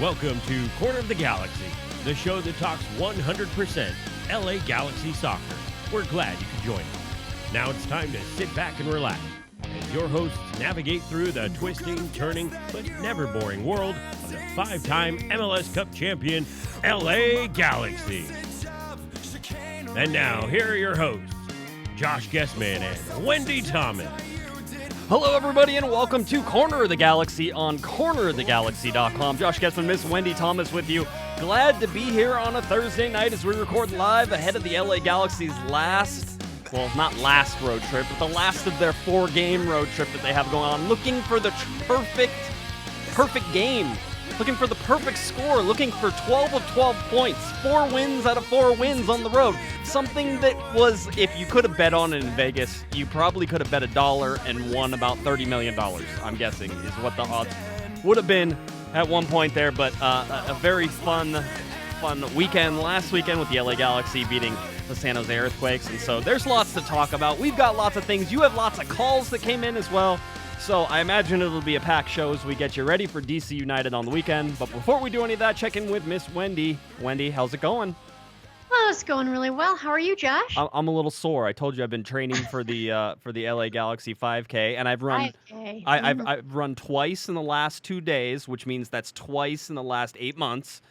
Welcome to Corner of the Galaxy, the show that talks 100% LA Galaxy soccer. We're glad you could join us. Now it's time to sit back and relax as your hosts navigate through the twisting, turning, but never boring world of the five-time MLS Cup champion, LA Galaxy. And now, here are your hosts, Josh Guesman and Wendy Thomas. Hello, everybody, and welcome to Corner of the Galaxy on cornerofthegalaxy.com. Josh Guesman, Miss Wendy Thomas with you. Glad to be here on a Thursday night as we record live ahead of the LA Galaxy's not last road trip, but the last of their 4-game road trip that they have going on. Looking for the perfect game. Looking for the perfect score, looking for 12 of 12 points, 4 wins out of 4 wins on the road. Something that was, if you could have bet on it in Vegas, you probably could have bet $1 and won about $30 million, I'm guessing, is what the odds would have been at one point there. But a very fun weekend last weekend with the LA Galaxy beating the San Jose Earthquakes. And so there's lots to talk about. We've got lots of things. You have lots of calls that came in as well. So I imagine it'll be a packed show as we get you ready for DC United on the weekend. But before we do any of that, check in with Miss Wendy. Wendy, how's it going? Oh, it's going really well. How are you, Josh? I'm a little sore. I told you I've been training for the LA Galaxy 5K, and I've run 5K. I've run twice in the last 2 days, which means that's twice in the last 8 months.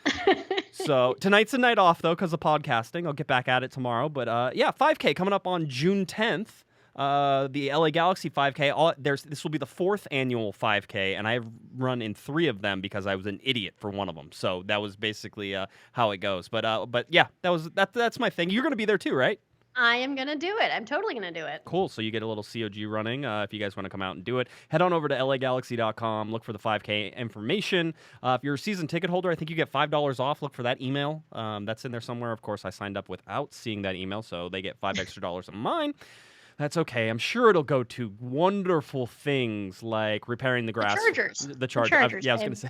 So tonight's a night off though because of podcasting. I'll get back at it tomorrow. But 5K coming up on June 10th. The LA Galaxy 5K, this will be the 4th annual 5K, and I've run in 3 of them because I was an idiot for one of them. So that was basically how it goes. But yeah, that's my thing. You're going to be there too, right? I am going to do it. I'm totally going to do it. Cool. So you get a little COG running. If you guys want to come out and do it, head on over to lagalaxy.com. Look for the 5K information. If you're a season ticket holder, I think you get $5 off. Look for that email. That's in there somewhere. Of course, I signed up without seeing that email, so they get $5 extra on mine. That's okay. I'm sure it'll go to wonderful things like repairing the grass. The Chargers. I was going to say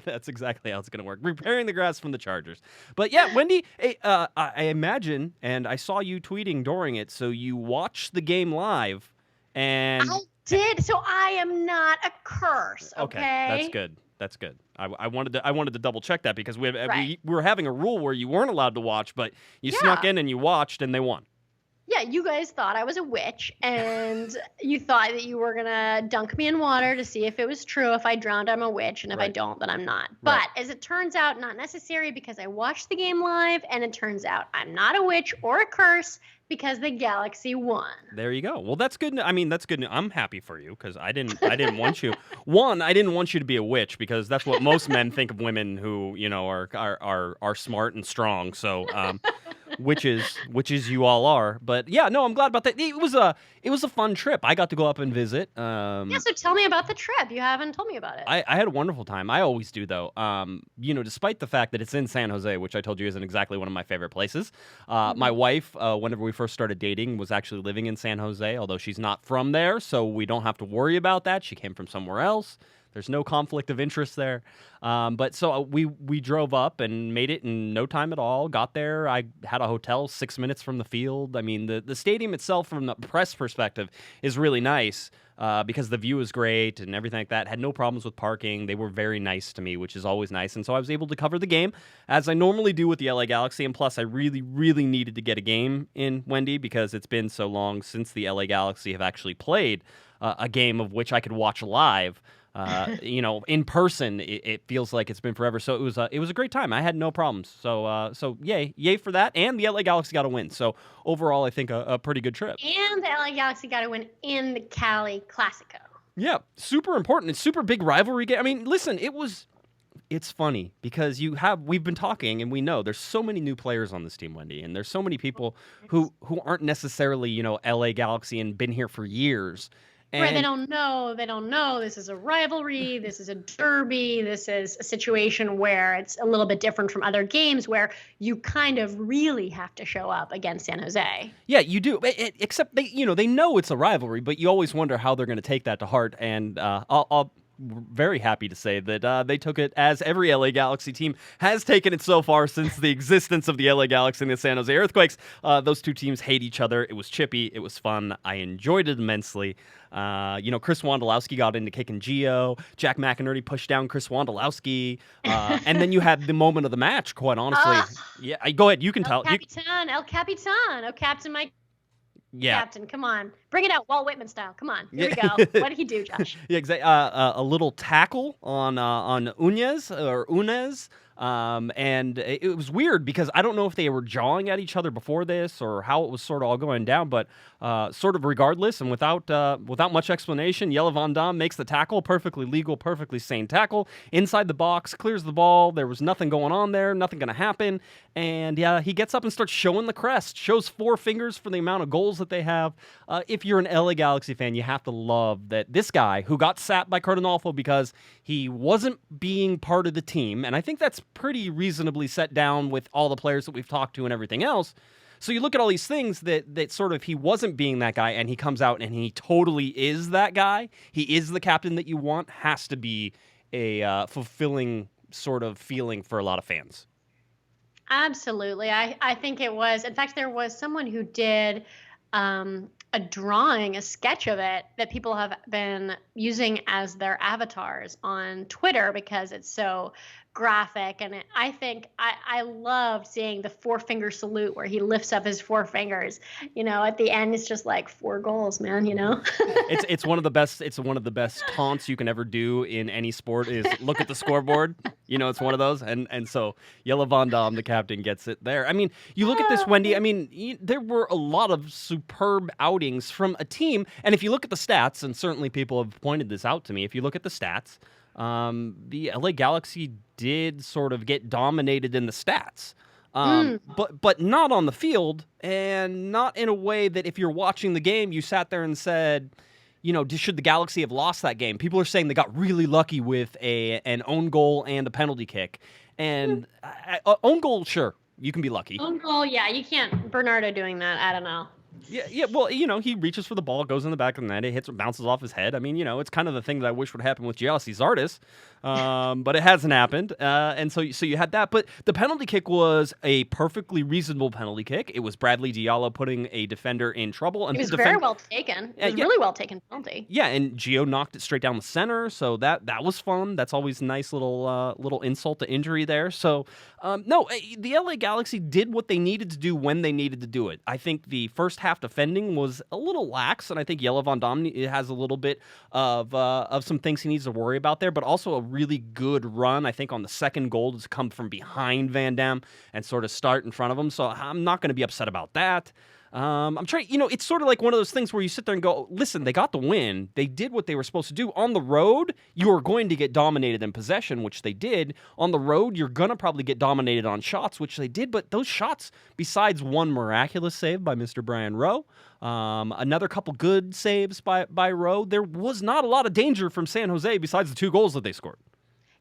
that's exactly how it's going to work. Repairing the grass from the Chargers. But yeah, Wendy, I imagine, and I saw you tweeting during it, so you watched the game live. And I did, so I am not a curse, okay? That's good. I wanted to double check that because we were having a rule where you weren't allowed to watch, but you snuck in and you watched and they won. Yeah, you guys thought I was a witch, and you thought that you were going to dunk me in water to see if it was true. If I drowned, I'm a witch, and if I don't, then I'm not. But as it turns out, not necessary because I watched the game live, and it turns out I'm not a witch or a curse because the Galaxy won. There you go. Well, that's good. That's good. I'm happy for you because I didn't want you. One, I didn't want you to be a witch because that's what most men think of women who, are smart and strong. So, witches you all are. But yeah, no, I'm glad about that. It was a fun trip. I got to go up and visit. So tell me about the trip. You haven't told me about it. I had a wonderful time. I always do though. Despite the fact that it's in San Jose, which I told you isn't exactly one of my favorite places. My wife, whenever we first started dating, was actually living in San Jose, although she's not from there, so we don't have to worry about that. She came from somewhere else. There's no conflict of interest there. But so we drove up and made it in no time at all. Got there. I had a hotel 6 minutes from the field. I mean, the stadium itself from the press perspective is really nice because the view is great and everything like that. Had no problems with parking. They were very nice to me, which is always nice. And so I was able to cover the game as I normally do with the LA Galaxy. And plus, I really, really needed to get a game in, Wendy, because it's been so long since the LA Galaxy have actually played a game of which I could watch live. In person, it feels like it's been forever. So it was a great time. I had no problems. So yay for that. And the LA Galaxy got a win. So overall, I think a pretty good trip. And the LA Galaxy got a win in the Cali Classico. Yeah, super important. It's super big rivalry game. I mean, listen, it's funny because we've been talking and we know there's so many new players on this team, Wendy, and there's so many people who aren't necessarily, LA Galaxy and been here for years. Right, they don't know. This is a rivalry. This is a derby. This is a situation where it's a little bit different from other games where you kind of really have to show up against San Jose. Yeah, you do. Except they know it's a rivalry, but you always wonder how they're going to take that to heart. And I'll very happy to say that they took it as every LA Galaxy team has taken it so far since the existence of the LA Galaxy and the San Jose Earthquakes. Those two teams hate each other. It was chippy. It was fun. I enjoyed it immensely. Chris Wondolowski got into kicking Gio. Jack McInerney pushed down Chris Wondolowski. And then you had the moment of the match, quite honestly. Yeah, go ahead. You can tell. El Capitan. Oh, Captain Mike. Yeah. Captain, come on. Bring it out, Walt Whitman style. Come on. Here we go. What did he do, Josh? Yeah, exactly. A little tackle on Unez. And it was weird because I don't know if they were jawing at each other before this or how it was sort of all going down, but sort of regardless and without much explanation, Jelle Van Damme makes the tackle, perfectly legal, perfectly sane tackle, inside the box, clears the ball. There was nothing going on there, nothing going to happen. And yeah, he gets up and starts showing the crest, shows 4 fingers for the amount of goals that they have. If you're an LA Galaxy fan, you have to love that this guy who got sapped by Cardinalfo because he wasn't being part of the team, and I think that's pretty reasonably set down with all the players that we've talked to and everything else. So you look at all these things that sort of he wasn't being that guy, and he comes out and he totally is that guy. He is the captain that you want. Has to be a fulfilling sort of feeling for a lot of fans. Absolutely. I think it was. In fact, there was someone who did a drawing, a sketch of it that people have been using as their avatars on Twitter because it's so graphic. And I think I loved seeing the 4-finger salute where he lifts up his 4 fingers. At the end, it's just like 4 goals, man. It's one of the best. It's one of the best taunts you can ever do in any sport. Is look at the scoreboard. It's one of those. And so Jelle Van Damme, the captain, gets it there. I mean, you look at this, Wendy. I mean, there were a lot of superb outings from a team. And if you look at the stats, and certainly people have pointed this out to me, if you look at the stats, the LA Galaxy did sort of get dominated in the stats. But not on the field, and not in a way that if you're watching the game, you sat there and said, should the Galaxy have lost that game? People are saying they got really lucky with an own goal and a penalty kick. And own goal, sure, you can be lucky. Own goal, yeah, you can't. Bernardo doing that, I don't know. Yeah. Well, he reaches for the ball, goes in the back of the net, it bounces off his head. I mean, it's kind of the thing that I wish would happen with Gyasi Zardes, but it hasn't happened. And so you had that. But the penalty kick was a perfectly reasonable penalty kick. It was Bradley Diallo putting a defender in trouble. And it was very well taken. It was really well taken penalty. Yeah, and Gio knocked it straight down the center, so that was fun. That's always a nice little insult to injury there. So, no, the LA Galaxy did what they needed to do when they needed to do it. I think the first half defending was a little lax, and I think Jelle Van Damme has a little bit of some things he needs to worry about there, but also a really good run, I think, on the second goal to come from behind Van Damme and sort of start in front of him, so I'm not going to be upset about that. I'm trying, it's sort of like one of those things where you sit there and go, listen, they got the win. They did what they were supposed to do. On the road, you are going to get dominated in possession, which they did. On the road, you're going to probably get dominated on shots, which they did. But those shots, besides one miraculous save by Mr. Brian Rowe, another couple good saves by Rowe, there was not a lot of danger from San Jose besides the 2 goals that they scored.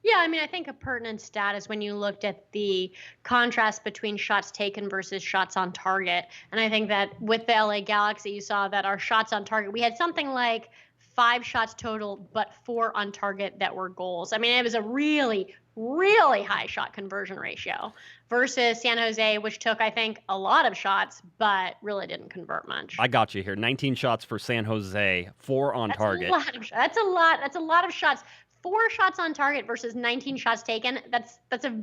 Yeah, I mean, I think a pertinent stat is when you looked at the contrast between shots taken versus shots on target. And I think that with the LA Galaxy, you saw that our shots on target, we had something like 5 shots total, but 4 on target that were goals. I mean, it was a really, really high shot conversion ratio versus San Jose, which took, I think, a lot of shots, but really didn't convert much. I got you here. 19 shots for San Jose, 4 on target. That's a lot of shots. 4 shots on target versus 19 shots taken. That's a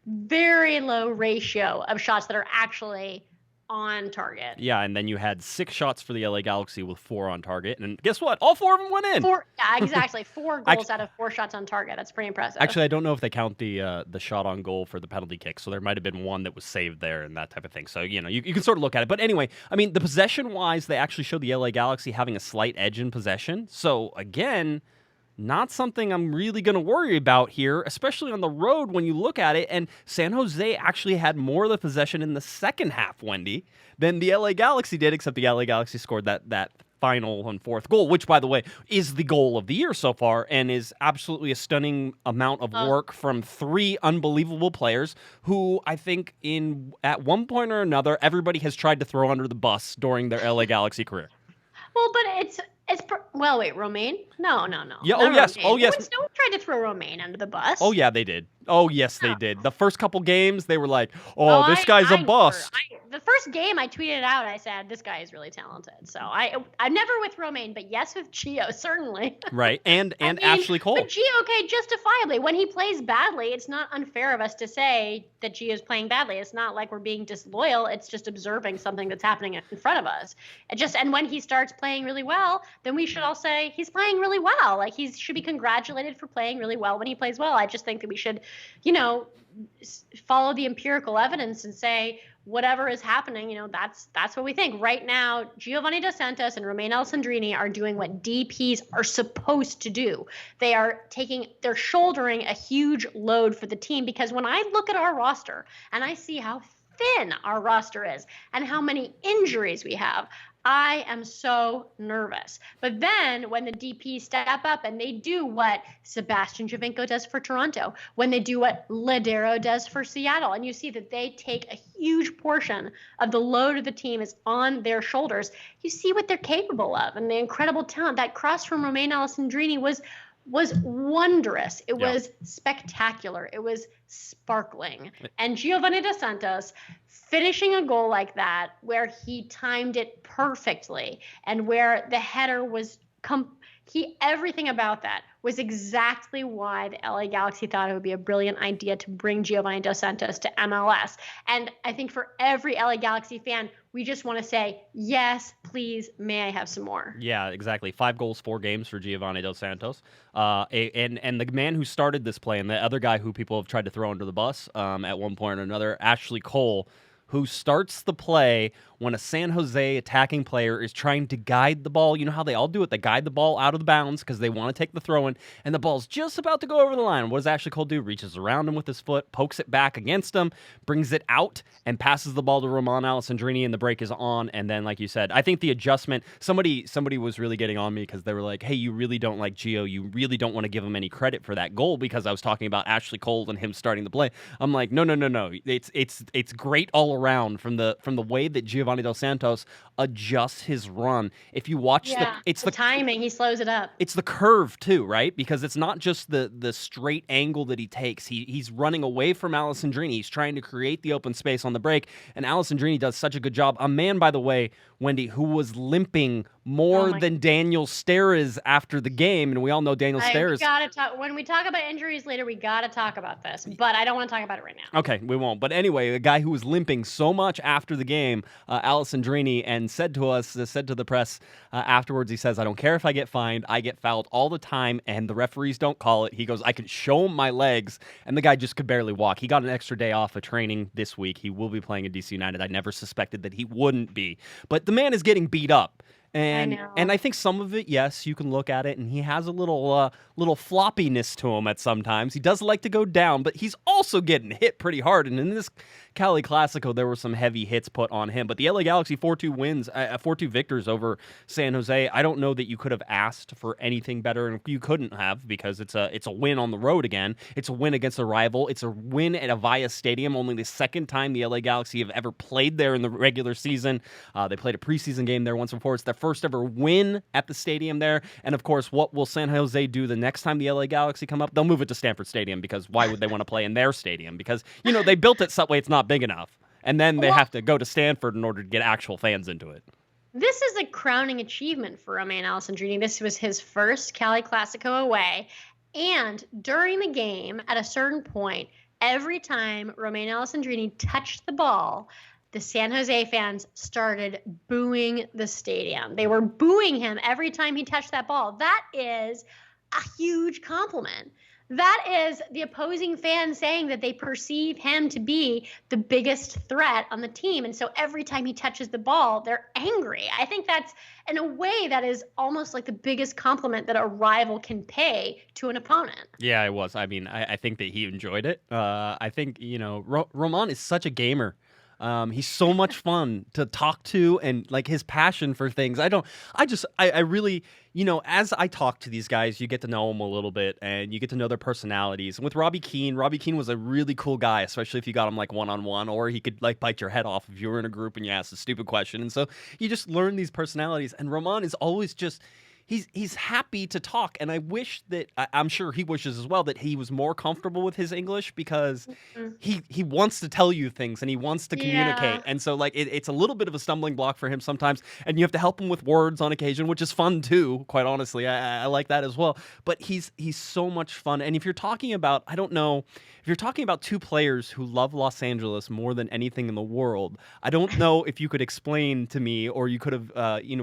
very low ratio of shots that are actually on target. Yeah, and then you had 6 shots for the LA Galaxy with 4 on target, and guess what? All 4 of them went in. Yeah, exactly. 4 goals out of 4 shots on target. That's pretty impressive. Actually, I don't know if they count the shot on goal for the penalty kick, so there might have been one that was saved there and that type of thing. So, you can sort of look at it. But anyway, I mean, the possession-wise, they actually show the LA Galaxy having a slight edge in possession. So, again, not something I'm really going to worry about here, especially on the road when you look at it. And San Jose actually had more of the possession in the second half, Wendy, than the LA Galaxy did, except the LA Galaxy scored that final and 4th goal, which, by the way, is the goal of the year so far and is absolutely a stunning amount of work from 3 unbelievable players who I think at one point or another, everybody has tried to throw under the bus during their LA Galaxy career. Well, but Well, wait, Romaine? No. Yeah. Not Oh yes. Romaine. Oh yes. No one tried to throw Romaine under the bus. Oh yeah, they did. Oh yes, they No. did. The first couple games, they were like, Oh, "Oh, this guy's a bust." The first game I tweeted out, I said, this guy is really talented. So I'm never with Romaine, but yes with Gio, certainly. Right. And I mean, Ashley Cole. But Gio, okay, justifiably, when he plays badly, it's not unfair of us to say that Gio's playing badly. It's not like we're being disloyal. It's just observing something that's happening in front of us. And when he starts playing really well, then we should all say he's playing really well. Like he should be congratulated for playing really well when he plays well. I just think that we should, follow the empirical evidence and say whatever is happening, that's what we think. Right now, Giovanni Dos Santos and Romain Alessandrini are doing what DPs are supposed to do. They're shouldering a huge load for the team, because when I look at our roster and I see how thin our roster is and how many injuries we have, I am so nervous. But then when the DPs step up and they do what Sebastian Giovinco does for Toronto, when they do what Ladero does for Seattle, and you see that they take a huge portion of the load of the team is on their shoulders, you see what they're capable of and the incredible talent. That cross from Romain Alessandrini was wondrous. It was spectacular. It was sparkling. And Giovanni Dos Santos finishing a goal like that, where he timed it perfectly and where the header was everything about that was exactly why the LA Galaxy thought it would be a brilliant idea to bring Giovanni Dos Santos to MLS. And I think for every LA Galaxy fan, we just want to say, yes, please, may I have some more? Yeah, exactly. 5 goals, 4 games for Giovanni Dos Santos. And the man who started this play, and the other guy who people have tried to throw under the bus at one point or another, Ashley Cole, who starts the play when a San Jose attacking player is trying to guide the ball. You know how they all do it? They guide the ball out of the bounds because they want to take the throw in, and the ball's just about to go over the line. What does Ashley Cole do? Reaches around him with his foot, pokes it back against him, brings it out, and passes the ball to Romain Alessandrini, and the break is on. And then, like you said, I think the adjustment, somebody was really getting on me because they were like, hey, you really don't like Gio. You really don't want to give him any credit for that goal, because I was talking about Ashley Cole and him starting the play. I'm like, no. It's great all around from the way that Giovanni Dos Santos adjusts his run. If you watch it's the timing, he slows it up. It's the curve too, right? Because it's not just the straight angle that he takes. He's running away from Alessandrini. He's trying to create the open space on the break, and Alessandrini does such a good job. A man, by the way, Wendy, who was limping more than Daniel Steres after the game, and we all know Daniel Steres. When we talk about injuries later, we gotta talk about this, but I don't want to talk about it right now. Okay, we won't. But anyway, the guy who was limping so much after the game, Alessandrini, and said to the press afterwards, he says, I don't care if I get fined. I get fouled all the time, and the referees don't call it. He goes, I can show him my legs, and the guy just could barely walk. He got an extra day off of training this week. He will be playing at DC United. I never suspected that he wouldn't be. But the man is getting beat up. And I think some of it, yes, you can look at it, and he has a little floppiness to him at sometimes. He does like to go down, but he's also getting hit pretty hard. And in this Cali Classico, there were some heavy hits put on him. But the LA Galaxy 4-2 victors over San Jose. I don't know that you could have asked for anything better, and you couldn't have, because it's a win on the road again. It's a win against a rival. It's a win at Avaya Stadium. Only the second time the LA Galaxy have ever played there in the regular season. They played a preseason game there once before. It's their first ever win at the stadium there. And of course, what will San Jose do the next time the LA Galaxy come up? They'll move it to Stanford Stadium, because why would they want to play in their stadium? Because, they built it that way it's not big enough. And then they have to go to Stanford in order to get actual fans into it. This is a crowning achievement for Romain Alessandrini. This was his first Cali Classico away. And during the game, at a certain point, every time Romain Alessandrini touched the ball, the San Jose fans started booing the stadium. They were booing him every time he touched that ball. That is a huge compliment. That is the opposing fans saying that they perceive him to be the biggest threat on the team. And so every time he touches the ball, they're angry. I think that's, in a way, that is almost like the biggest compliment that a rival can pay to an opponent. Yeah, it was. I mean, I think that he enjoyed it. I think, Roman is such a gamer. He's so much fun to talk to, and like his passion for things. I really, as I talk to these guys, you get to know them a little bit, and you get to know their personalities. And with Robbie Keane was a really cool guy, especially if you got him like one-on-one, or he could like bite your head off if you were in a group and you asked a stupid question. And so you just learn these personalities. And Roman is always he's happy to talk, and I wish that I'm sure he wishes as well that he was more comfortable with his English, because he wants to tell you things and he wants to communicate, and so like it's a little bit of a stumbling block for him sometimes, and you have to help him with words on occasion, which is fun too. Quite honestly, I like that as well. But he's so much fun, and if you're talking about, I don't know, if you're talking about two players who love Los Angeles more than anything in the world, I don't know if you could explain to me, or you could have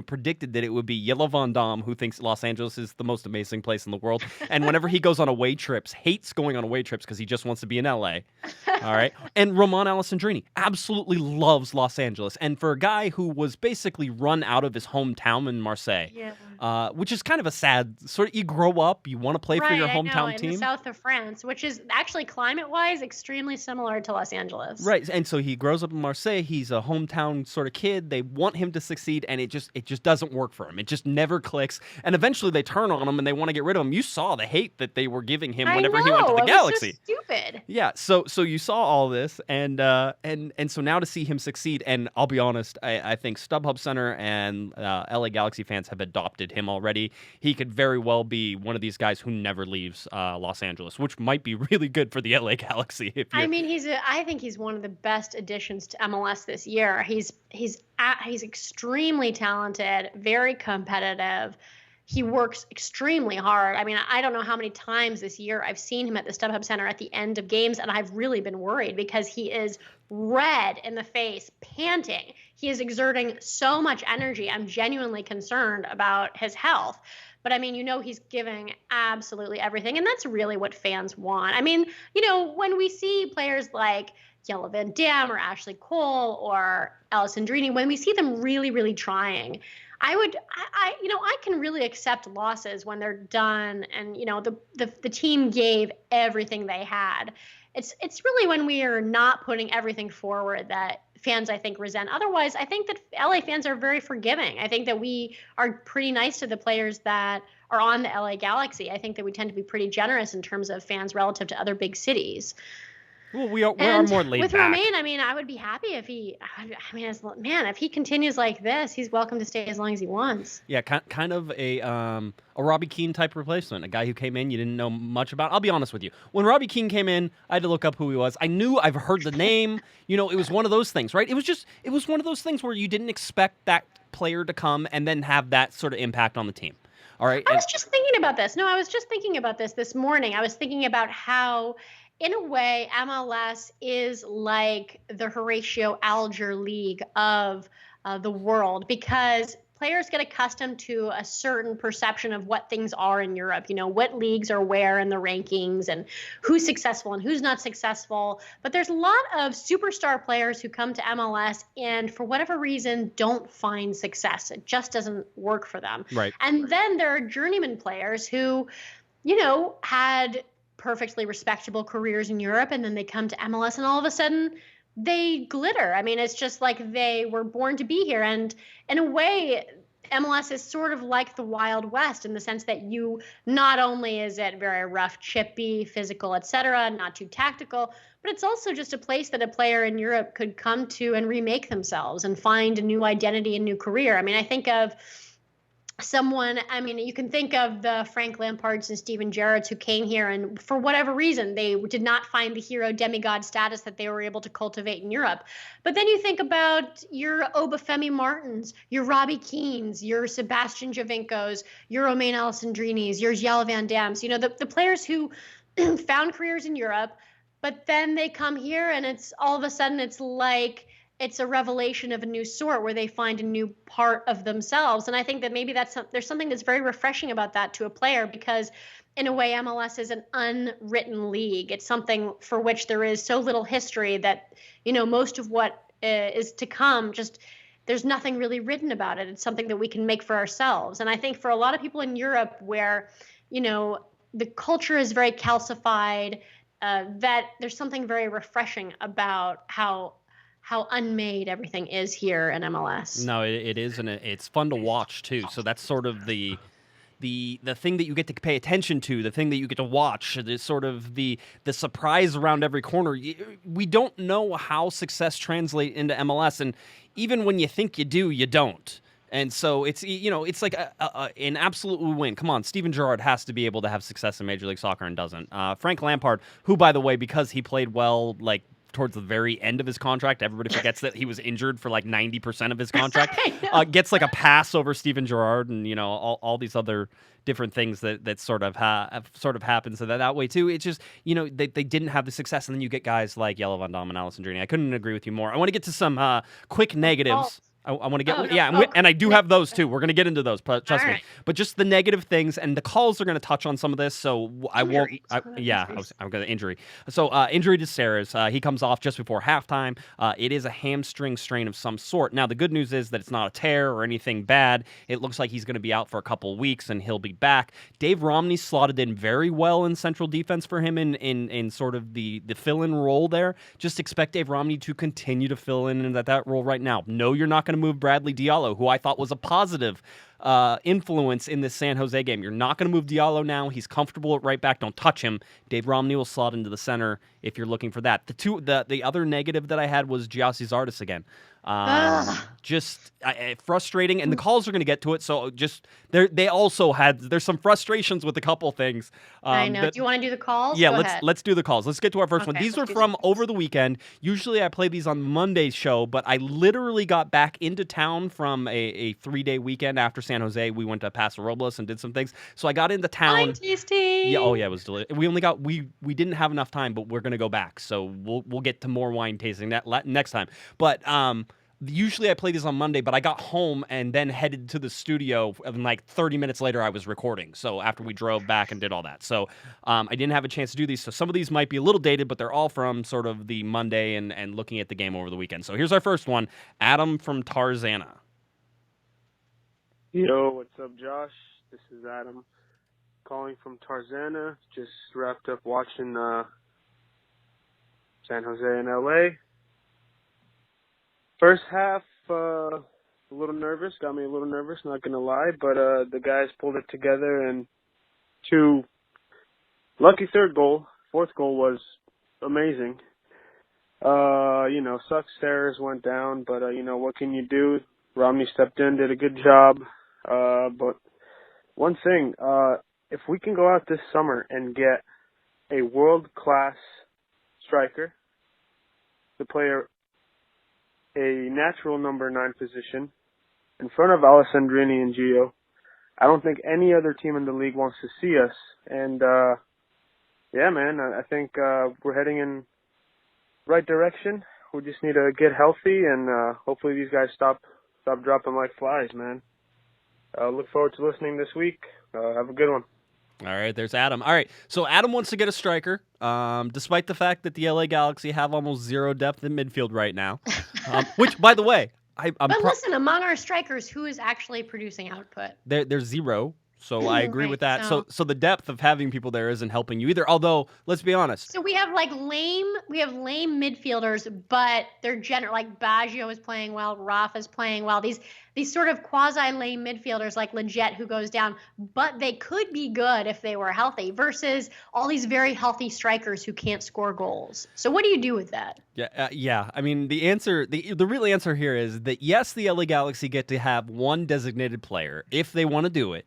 predicted that it would be Jelle Van Damme, who thinks Los Angeles is the most amazing place in the world, and whenever he goes on away trips, hates going on away trips because he just wants to be in LA. All right. And Roman Alessandrini absolutely loves Los Angeles. And for a guy who was basically run out of his hometown in Marseille, which is kind of a sad sort of, you grow up, you want to play for your hometown team. In the south of France, which is actually climate-wise extremely similar to Los Angeles. Right. And so he grows up in Marseille. He's a hometown sort of kid. They want him to succeed, and it just doesn't work for him. It just never clicks. And eventually they turn on him and they want to get rid of him. You saw the hate that they were giving him whenever he went to the Galaxy. It was just stupid. Yeah, so you saw all this, and so now to see him succeed, and I'll be honest, I think StubHub Center and LA Galaxy fans have adopted him already. He could very well be one of these guys who never leaves Los Angeles, which might be really good for the LA Galaxy. I mean, I think he's one of the best additions to MLS this year. He's extremely talented, very competitive. He works extremely hard. I mean, I don't know how many times this year I've seen him at the StubHub Center at the end of games, and I've really been worried because he is red in the face, panting. He is exerting so much energy. I'm genuinely concerned about his health. But I mean, he's giving absolutely everything, and that's really what fans want. I mean, when we see players like Jelle Van Damme or Ashley Cole or Alessandrini, when we see them really, really trying, I can really accept losses when they're done and, the team gave everything they had. It's really when we are not putting everything forward that fans, I think, resent. Otherwise, I think that LA fans are very forgiving. I think that we are pretty nice to the players that are on the LA Galaxy. I think that we tend to be pretty generous in terms of fans relative to other big cities. Well, we are more laid with back. Romain, I mean, I would be happy if if he continues like this, he's welcome to stay as long as he wants. Yeah, kind of a Robbie Keane type replacement, a guy who came in you didn't know much about. I'll be honest with you. When Robbie Keane came in, I had to look up who he was. I've heard the name. It was one of those things, right? It was one of those things where you didn't expect that player to come and then have that sort of impact on the team. All right. I was just thinking about this. No, I was just thinking about this morning. I was thinking about how, in a way, MLS is like the Horatio Alger League of the world, because players get accustomed to a certain perception of what things are in Europe, what leagues are where in the rankings and who's successful and who's not successful. But there's a lot of superstar players who come to MLS and for whatever reason don't find success. It just doesn't work for them. Right. And then there are journeyman players who, had perfectly respectable careers in Europe, and then they come to MLS and all of a sudden they glitter. I mean, it's just like they were born to be here. And in a way, MLS is sort of like the Wild West in the sense that not only is it very rough, chippy, physical, etc., not too tactical, but it's also just a place that a player in Europe could come to and remake themselves and find a new identity and new career. I mean, I think of you can think of the Frank Lampards and Steven Gerrards who came here and for whatever reason, they did not find the hero demigod status that they were able to cultivate in Europe. But then you think about your Obafemi Martins, your Robbie Keanes, your Sebastian Javinkos, your Romain Alessandrinis, your Jelle Van Dammes, the players who found careers in Europe, but then they come here and it's all of a sudden it's like it's a revelation of a new sort where they find a new part of themselves. And I think that maybe there's something that's very refreshing about that to a player, because in a way MLS is an unwritten league. It's something for which there is so little history that, most of what is to come, there's nothing really written about it. It's something that we can make for ourselves. And I think for a lot of people in Europe where, the culture is very calcified, that there's something very refreshing about how unmade everything is here in MLS. No, it is, and it's fun to watch too. So that's sort of the thing that you get to pay attention to, the thing that you get to watch, the sort of the surprise around every corner. We don't know how success translates into MLS, and even when you think you do, you don't. And so it's it's like an absolute win. Come on, Steven Gerrard has to be able to have success in Major League Soccer and doesn't. Frank Lampard, who by the way, because he played well, like towards the very end of his contract, everybody forgets that he was injured for like 90% of his contract. Gets like a pass over Steven Gerrard, and all these other different things that sort of happen. So that way too, it's just they didn't have the success, and then you get guys like Yellow Van Dam and Allison Drini. I couldn't agree with you more. I want to get to some quick negatives. I want to get and I do have those too. We're going to get into those, trust me. Right. But just the negative things, and the calls are going to touch on some of this, so I won't. I'm going to injury. So injury to Sarah's. He comes off just before halftime. It is a hamstring strain of some sort. Now the good news is that it's not a tear or anything bad. It looks like he's going to be out for a couple weeks, and he'll be back. Dave Romney slotted in very well in central defense for him in sort of the fill-in role there. Just expect Dave Romney to continue to fill in that role right now. No, you're not going to move Bradley Diallo, who I thought was a positive influence in this San Jose game. You're not going to move Diallo now. He's comfortable at right back. Don't touch him. Dave Romney will slot into the center if you're looking for that. The other negative that I had was Gyasi Zardes again. Just frustrating, and the calls are going to get to it. So just there's some frustrations with a couple things. I know. Do you want to do the calls? Yeah, Go ahead. let's do the calls. Let's get to our first one. These are from over the weekend. Usually I play these on Monday's show, but I literally got back into town from a 3-day weekend after San Jose. We went to Paso Robles and did some things. So I got into town. Wine tasting. Yeah, oh yeah, it was delicious. We didn't have enough time, but we're gonna go back. So we'll get to more wine tasting next time. But usually I play these on Monday, but I got home and then headed to the studio, and like 30 minutes later I was recording. So after we drove back and did all that. So I didn't have a chance to do these. So some of these might be a little dated, but they're all from sort of the Monday and looking at the game over the weekend. So here's our first one. Adam from Tarzana. Yo, what's up, Josh? This is Adam calling from Tarzana. Just wrapped up watching San Jose and LA. First half, a little nervous, got me a little nervous, not going to lie, but the guys pulled it together, and lucky third goal. Fourth goal was amazing. Sucks Sarah's went down, but, what can you do? Romney stepped in, did a good job. But one thing, if we can go out this summer and get a world-class striker to play a natural number 9 position in front of Alessandrini and Gio, I don't think any other team in the league wants to see us. And, yeah, man, I think we're heading in the right direction. We just need to get healthy, and hopefully these guys stop dropping like flies, man. Look forward to listening this week. Have a good one. All right, there's Adam. All right, so Adam wants to get a striker, despite the fact that the LA Galaxy have almost zero depth in midfield right now. Which, by the way, listen, among our strikers, who is actually producing output? There's zero. So I agree with that. So the depth of having people there isn't helping you either. Although, let's be honest. So we have lame midfielders, but they're general. Like Baggio is playing well, Rafa's playing well. These sort of quasi lame midfielders like Leggett who goes down, but they could be good if they were healthy. Versus all these very healthy strikers who can't score goals. So what do you do with that? Yeah. I mean, the real answer here is that yes, the LA Galaxy get to have one designated player if they want to do it.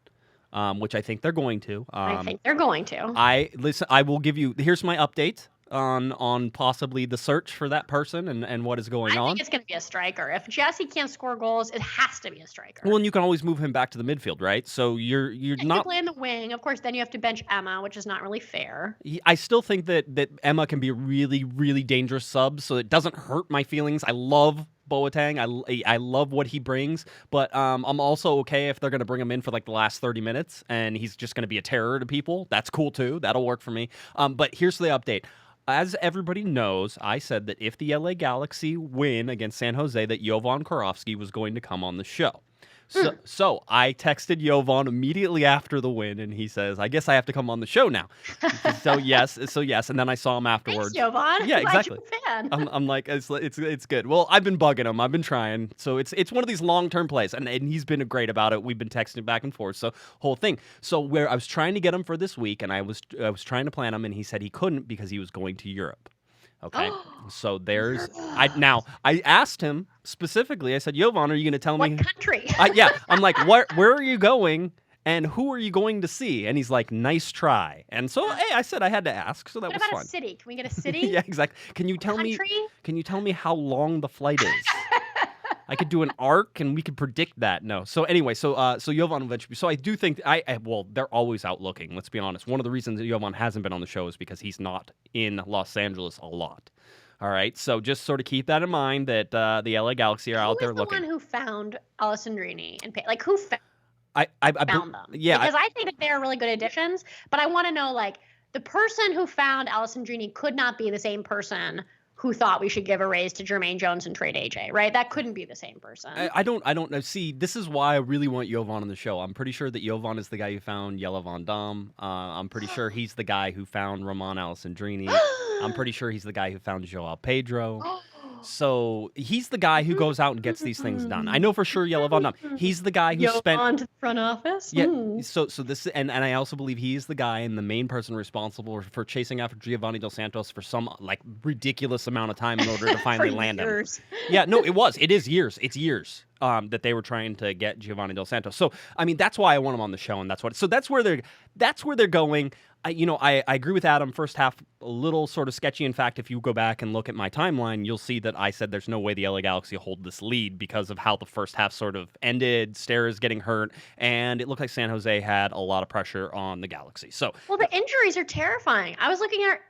Which I think they're going to. I think they're going to. I will give you. Here's my update on possibly the search for that person and what is going on. I think it's going to be a striker. If Gyasi can't score goals, it has to be a striker. Well, and you can always move him back to the midfield, right? So you're not. You play in the wing, of course. Then you have to bench Emma, which is not really fair. I still think that Emma can be a really, really dangerous sub, so it doesn't hurt my feelings. I love Boateng. I love what he brings, but I'm also okay if they're going to bring him in for like the last 30 minutes and he's just going to be a terror to people. That's cool too. That'll work for me. But here's the update. As everybody knows, I said that if the LA Galaxy win against San Jose, that Jovan Karofsky was going to come on the show. So I texted Jovan immediately after the win, and he says, "I guess I have to come on the show now." So yes, and then I saw him afterwards. Thanks, Jovan. Yeah, Glad exactly. You're a fan. I'm like, it's good. Well, I've been bugging him. I've been trying. So it's one of these long-term plays, and he's been great about it. We've been texting back and forth. So whole thing. So where I was trying to get him for this week, and I was trying to plan him, and he said he couldn't because he was going to Europe. Okay, so I asked him specifically. I said, Jovan, are you going to tell me? What country? I'm like, where are you going? And who are you going to see? And he's like, nice try. And so, hey, I said I had to ask, so that What was about fun. a city? Can we get a city? Yeah, exactly. Can you tell me? Can you tell me how long the flight is? I could do an arc, and we could predict that. No. So anyway, so Jovan eventually. So I do think well, they're always out looking. Let's be honest. One of the reasons that Jovan hasn't been on the show is because he's not in Los Angeles a lot. All right, so just sort of keep that in mind that the LA Galaxy are out there looking. Who was the one who found Alessandrini and like who found? I found them. Yeah, because I think that they're really good additions, but I want to know, like, the person who found Alessandrini could not be the same person who thought we should give a raise to Jermaine Jones and trade AJ, right? That couldn't be the same person. I don't know. See, this is why I really want Jovan on the show. I'm pretty sure that Jovan is the guy who found Jelle Van Dam. I'm pretty sure he's the guy who found Roman Alessandrini. I'm pretty sure he's the guy who found Joao Pedro. So he's the guy who goes out and gets these things done. I know for sure Jelle Van Dam. He's the guy who spent on to the front office. Yeah. So this and I also believe he's the guy and the main person responsible for chasing after Giovanni Dos Santos for some like ridiculous amount of time in order to finally land him. Yeah. No, it is years. It's years. That they were trying to get Giovanni Dos Santos. So I mean that's why I want him on the show, and that's where they're going. I agree with Adam. First half a little sort of sketchy. In fact, if you go back and look at my timeline, you'll see that I said there's no way the LA Galaxy hold this lead because of how the first half sort of ended. Steres getting hurt, and it looked like San Jose had a lot of pressure on the Galaxy. So the injuries are terrifying. I was looking at.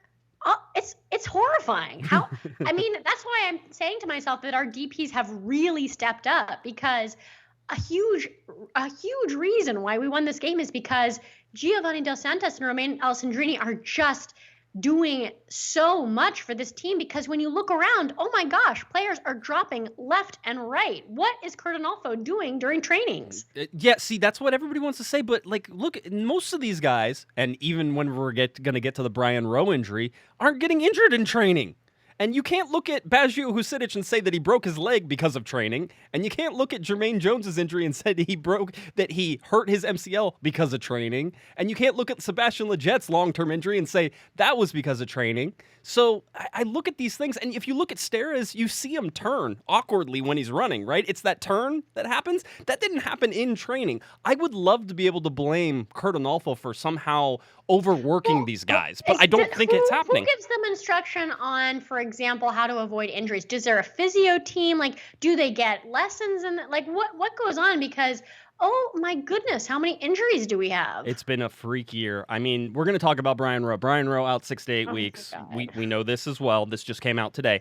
Oh, it's horrifying. How I mean, that's why I'm saying to myself that our DPs have really stepped up, because a huge reason why we won this game is because Giovanni Dos Santos and Romain Alessandrini are just doing so much for this team, because when you look around, oh my gosh, players are dropping left and right. What is Cardinalfo doing during trainings? Yeah, see, that's what everybody wants to say, but like, look, most of these guys, and even when we're going to get to the Brian Rowe injury, aren't getting injured in training. And you can't look at Bazio Husidic and say that he broke his leg because of training. And you can't look at Jermaine Jones' injury and say that he hurt his MCL because of training. And you can't look at Sebastian Leget's long-term injury and say that was because of training. So I look at these things, and if you look at Steres, you see him turn awkwardly when he's running, right? It's that turn that happens. That didn't happen in training. I would love to be able to blame Kurt Onalfo for somehow overworking these guys, but I don't think it's happening. Who gives them instruction on, for example, how to avoid injuries? Does there a physio team? Like, do they get lessons? And like, what goes on? Because oh my goodness, how many injuries do we have? It's been a freak year. I mean, we're going to talk about Brian Rowe. Brian Rowe out 6 to 8 weeks. We know this as well. This just came out today.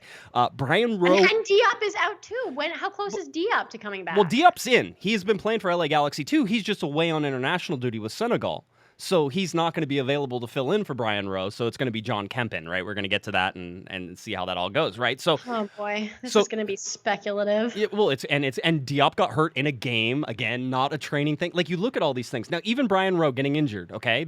Brian Rowe and Diop is out too. How close is Diop to coming back? Well, Diop's in. He's been playing for LA Galaxy too. He's just away on international duty with Senegal. So he's not going to be available to fill in for Brian Rowe. So it's going to be John Kempen, right? We're going to get to that and see how that all goes, right? So oh boy, this is going to be speculative. Yeah, well, and Diop got hurt in a game again, not a training thing. Like you look at all these things now. Even Brian Rowe getting injured. Okay,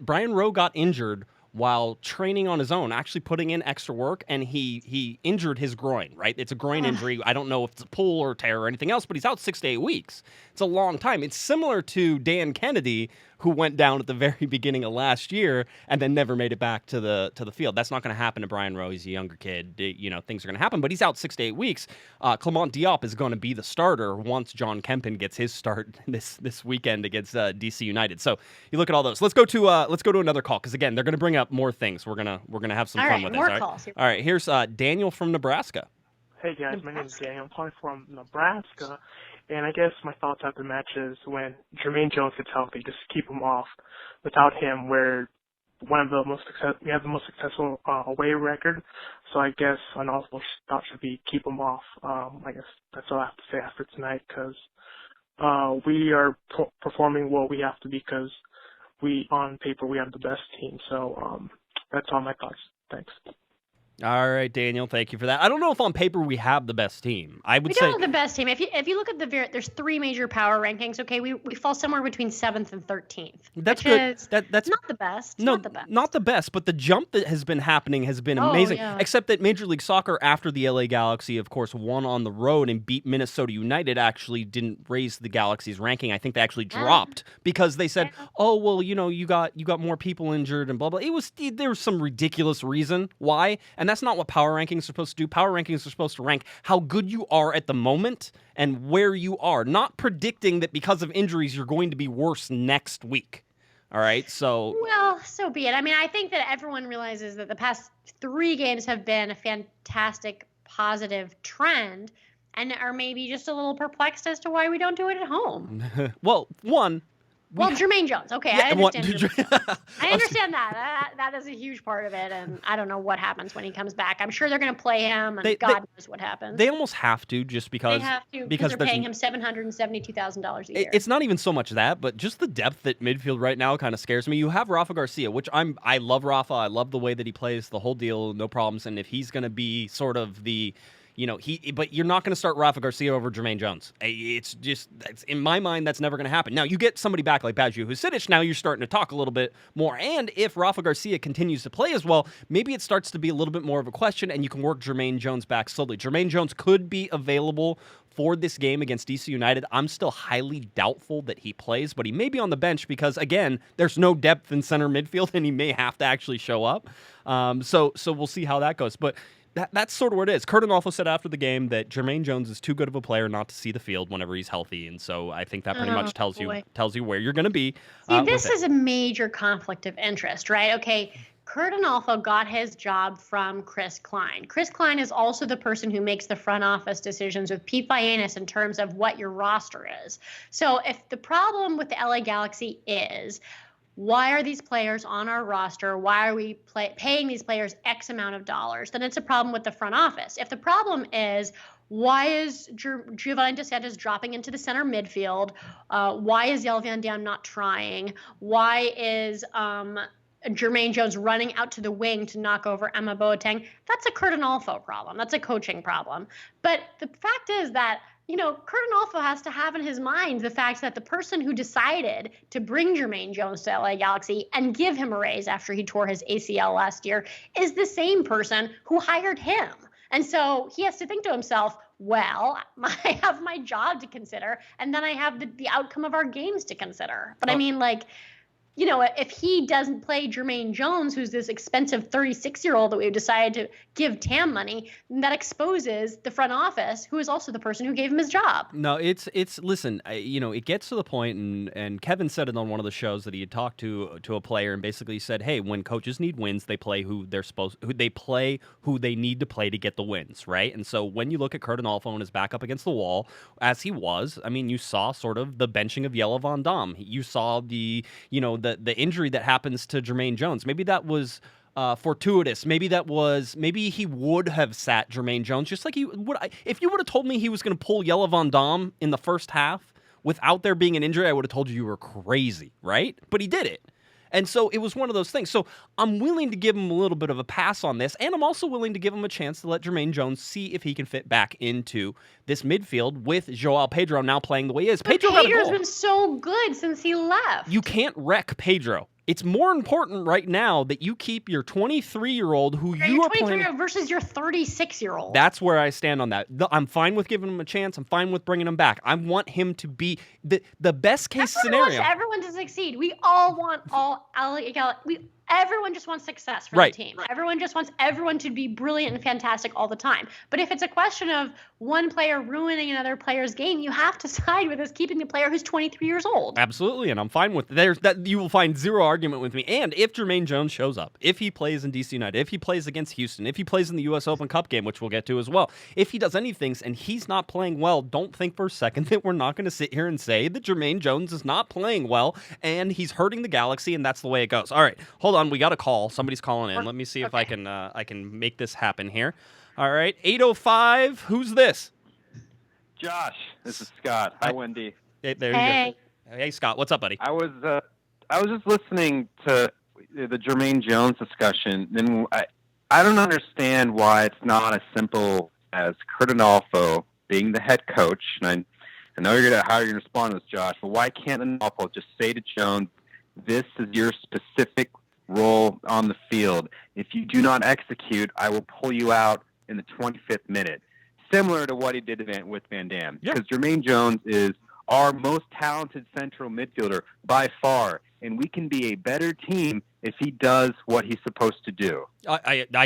Brian Rowe got injured while training on his own, actually putting in extra work, and he injured his groin, right? It's a groin injury. I don't know if it's a pull or tear or anything else, but he's out 6 to 8 weeks. It's a long time. It's similar to Dan Kennedy, who went down at the very beginning of last year and then never made it back to the field. That's not going to happen to Brian Rowe. He's a younger kid. Things are going to happen, but he's out 6 to 8 weeks. Clement Diop is going to be the starter once John Kempen gets his start this weekend against DC United. So you look at all those. Let's go to another call, because again, they're going to bring up more things. We're gonna have some fun with this. More calls. All right. Here's Daniel from Nebraska. Hey guys, my name is Daniel. I'm calling from Nebraska. And I guess my thoughts after the match is when Jermaine Jones gets healthy, just keep him off. Without him, we have the most successful away record. So I guess an awful thought should be keep him off. I guess that's all I have to say after tonight, because we are performing what we have to, because on paper we have the best team. So that's all my thoughts. Thanks. All right, Daniel, thank you for that. I don't know if on paper we have the best team. I would say we don't have the best team. If you look at there's 3 major power rankings. Okay, we fall somewhere between 7th and 13th. That's good. That's not the best. No, not the best. Not the best. But the jump that has been happening has been amazing. Yeah. Except that Major League Soccer, after the LA Galaxy, of course, won on the road and beat Minnesota United, actually didn't raise the Galaxy's ranking. I think they actually dropped because they said, "Oh, well, you got more people injured and blah blah." There was some ridiculous reason why. And that's not what power rankings are supposed to do. Power rankings are supposed to rank how good you are at the moment and where you are, not predicting that because of injuries you're going to be worse next week. All right, so... Well, so be it. I mean, I think that everyone realizes that the past 3 games have been a fantastic, positive trend, and are maybe just a little perplexed as to why we don't do it at home. Well, Jermaine Jones. Okay, Yeah, I understand. I understand that. That is a huge part of it, and I don't know what happens when he comes back. I'm sure they're going to play him, and God knows what happens. They almost have to, just because they have to because they're paying him $772,000 a year. It's not even so much that, but just the depth at midfield right now kind of scares me. You have Rafa Garcia, which I love Rafa. I love the way that he plays, the whole deal, no problems. And if he's going to be sort of the... but you're not going to start Rafa Garcia over Jermaine Jones. It's in my mind, that's never going to happen. Now, you get somebody back like Baju Husidic, now you're starting to talk a little bit more. And if Rafa Garcia continues to play as well, maybe it starts to be a little bit more of a question, and you can work Jermaine Jones back slowly. Jermaine Jones could be available for this game against DC United. I'm still highly doubtful that he plays, but he may be on the bench because, again, there's no depth in center midfield, and he may have to actually show up. So we'll see how that goes. But that's sort of what it is. Curtin also said after the game that Jermaine Jones is too good of a player not to see the field whenever he's healthy, and so I think that pretty much tells you where you're going to be. See, this is a major conflict of interest, right? Okay, Curtin also got his job from Chris Klein. Chris Klein is also the person who makes the front office decisions with Pete Vianis in terms of what your roster is. So if the problem with the LA Galaxy is, why are these players on our roster? Why are we paying these players X amount of dollars? Then it's a problem with the front office. If the problem is, why is Giovanni Dos Santos dropping into the center midfield? Why is Jelle Van Dam not trying? Why is Jermaine Jones running out to the wing to knock over Emma Boateng? That's a Curtin Alfo problem. That's a coaching problem. But the fact is that Curtin also has to have in his mind the fact that the person who decided to bring Jermaine Jones to LA Galaxy and give him a raise after he tore his ACL last year is the same person who hired him. And so he has to think to himself, well, I have my job to consider, and then I have the outcome of our games to consider. But I mean, if he doesn't play Jermaine Jones, who's this expensive 36-year-old that we've decided to give TAM money, that exposes the front office, who is also the person who gave him his job. No, listen, it gets to the point, and Kevin said it on one of the shows that he had talked to a player and basically said, hey, when coaches need wins, they play who they need to play to get the wins, right? And so when you look at Curtin Alfo and his back up against the wall, as he was, I mean, you saw sort of the benching of Jelle Van Dam. You saw the injury that happens to Jermaine Jones. Maybe that was fortuitous. Maybe he would have sat Jermaine Jones just like he would. If you would have told me he was going to pull Jelle Van Dam in the first half without there being an injury, I would have told you were crazy, right? But he did it. And so it was one of those things. So I'm willing to give him a little bit of a pass on this, and I'm also willing to give him a chance to let Jermaine Jones see if he can fit back into this midfield with Joao Pedro now playing the way he is. Pedro's been so good since he left. You can't wreck Pedro. It's more important right now that you keep your 23-year-old who you are playing versus your 36-year-old. That's where I stand on that. I'm fine with giving him a chance. I'm fine with bringing him back. I want him to be the best case scenario. Wants everyone to succeed. We all want everyone just wants success for the team. Everyone just wants everyone to be brilliant and fantastic all the time. But if it's a question of one player ruining another player's game, you have to side with us keeping the player who's 23 years old. Absolutely, and I'm fine with that. You will find zero argument with me. And if Jermaine Jones shows up, if he plays in DC United, if he plays against Houston, if he plays in the U.S. Open Cup game, which we'll get to as well, if he does any things and he's not playing well, don't think for a second that we're not going to sit here and say that Jermaine Jones is not playing well and he's hurting the Galaxy, and that's the way it goes. All right, hold on. We got a call. Somebody's calling in. Let me see if I can make this happen here. All right, 805. Who's this? Josh, this is Scott. Hi, Wendy. There you go. Hey, Scott. What's up, buddy? I was just listening to the Jermaine Jones discussion, and I don't understand why it's not as simple as Curtin Alfo being the head coach. And I know how you're going to respond to this, Josh, but why can't Alfo just say to Jones, this is your specific role on the field. If you do not execute, I will pull you out in the 25th minute. Similar to what he did with Van Dam. Because Jermaine Jones is our most talented central midfielder by far. and we can be a better team if he does what he's supposed to do.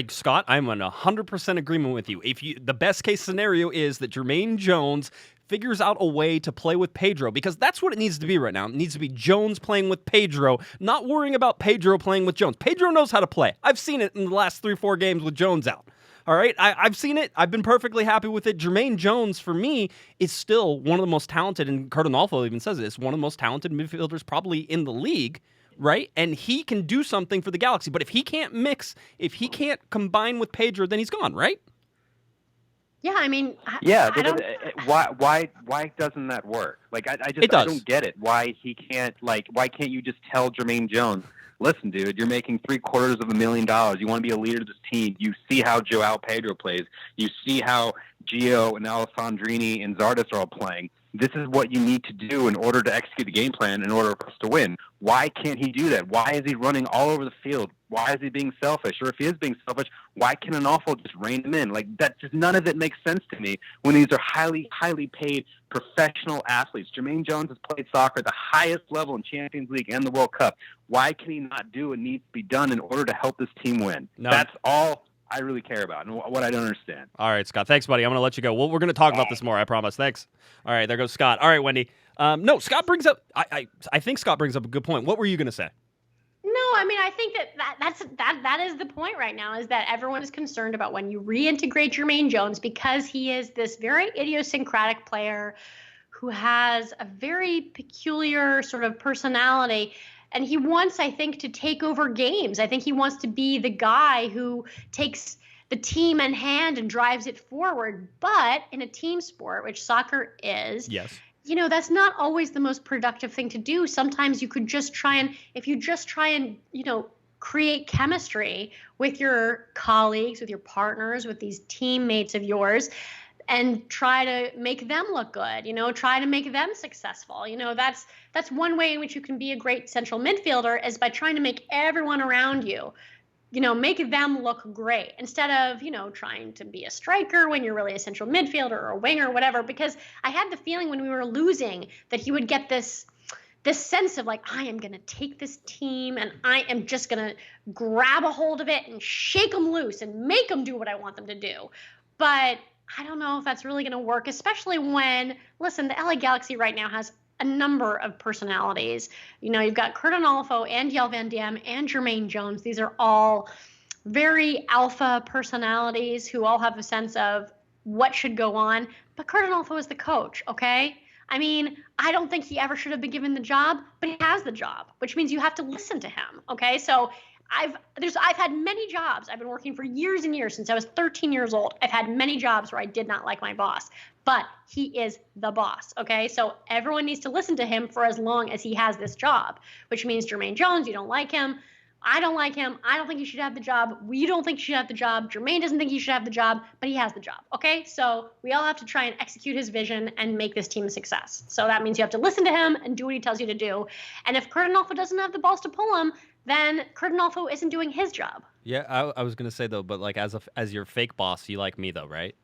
Scott, I'm in 100% agreement with you. The best case scenario is that Jermaine Jones figures out a way to play with Pedro, because that's what it needs to be right now. It needs to be Jones playing with Pedro, not worrying about Pedro playing with Jones. Pedro knows how to play. I've seen it in the last 3-4 games with Jones out. All right, I've seen it. I've been perfectly happy with it. Jermaine Jones, for me, is still one of the most talented, and Cardinalfo even says it, is one of the most talented midfielders probably in the league, right? And he can do something for the Galaxy. But if he can't mix, if he can't combine with Pedro, then he's gone, right? Yeah, I mean, why doesn't that work? Like, I don't get it. Why can't you just tell Jermaine Jones, listen, dude, you're making $750,000. You want to be a leader of this team. You see how João Pedro plays. You see how Gio and Alessandrini and Zardes are all playing. This is what you need to do in order to execute the game plan in order for us to win. Why can't he do that? Why is he running all over the field? Why is he being selfish? Or if he is being selfish, why can an awful just rein him in? Like, that just, none of it makes sense to me when these are highly, highly paid professional athletes. Jermaine Jones has played soccer at the highest level in Champions League and the World Cup. Why can he not do what needs to be done in order to help this team win? No. That's all I really care about and what I don't understand. All right, Scott. Thanks, buddy. I'm going to let you go. We're going to talk about this more, I promise. Thanks. All right, there goes Scott. All right, Wendy. No, Scott brings up I think Scott brings up a good point. What were you going to say? No, I mean, I think that is the point right now, is that everyone is concerned about when you reintegrate Jermaine Jones, because he is this very idiosyncratic player who has a very peculiar sort of personality. And he wants, I think, to take over games. I think he wants to be the guy who takes the team in hand and drives it forward. But in a team sport, which soccer is, yes, that's not always the most productive thing to do. Sometimes you could just try and, create chemistry with your colleagues, with your partners, with these teammates of yours, and try to make them look good, try to make them successful. That's one way in which you can be a great central midfielder, is by trying to make everyone around you, make them look great, instead of, trying to be a striker when you're really a central midfielder or a winger or whatever. Because I had the feeling when we were losing that he would get this sense of, like, I am going to take this team and I am just going to grab a hold of it and shake them loose and make them do what I want them to do. But I don't know if that's really going to work, especially when, listen, the LA Galaxy right now has a number of personalities. You've got Cardinalfo and Jelle Van Dam and Jermaine Jones. These are all very alpha personalities who all have a sense of what should go on. But Cardinalfo is the coach, okay? I mean, I don't think he ever should have been given the job, but he has the job, which means you have to listen to him, okay? So I've had many jobs. I've been working for years and years, since I was 13 years old. I've had many jobs where I did not like my boss, but he is the boss, okay? So everyone needs to listen to him for as long as he has this job, which means Jermaine Jones, you don't like him. I don't like him. I don't think he should have the job. We don't think he should have the job. Jermaine doesn't think he should have the job, but he has the job, okay? So we all have to try and execute his vision and make this team a success. So that means you have to listen to him and do what he tells you to do. And if Cardinalfo doesn't have the balls to pull him, then Cardinalfo isn't doing his job. Yeah, I was going to say, though, but like as your fake boss, you like me, though, right?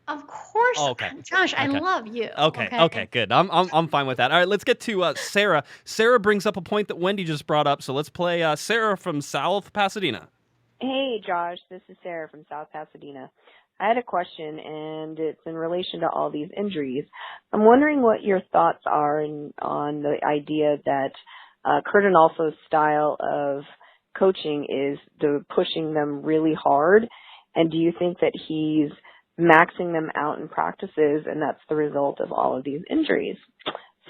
Of course, okay. Josh, okay. I love you. Okay, good. I'm fine with that. All right, let's get to Sarah. Sarah brings up a point that Wendy just brought up, so let's play Sarah from South Pasadena. Hey, Josh, this is Sarah from South Pasadena. I had a question, and it's in relation to all these injuries. I'm wondering what your thoughts are on the idea that Cardinalfo's style of coaching is pushing them really hard, and do you think that he's maxing them out in practices, and that's the result of all of these injuries?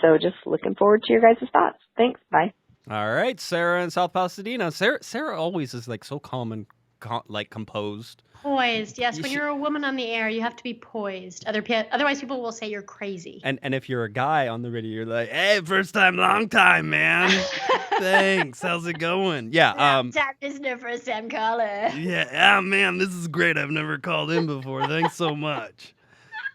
So just looking forward to your guys' thoughts. Thanks. Bye. All right, Sarah in South Pasadena. Sarah always is like so calm and composed. Poised, yes. When you're a woman on the air, you have to be poised. Otherwise, people will say you're crazy. And if you're a guy on the radio, you're like, hey, first time, long time, man. Thanks. How's it going? Yeah. Time listener, first time caller. Yeah. Man, this is great. I've never called in before. Thanks so much.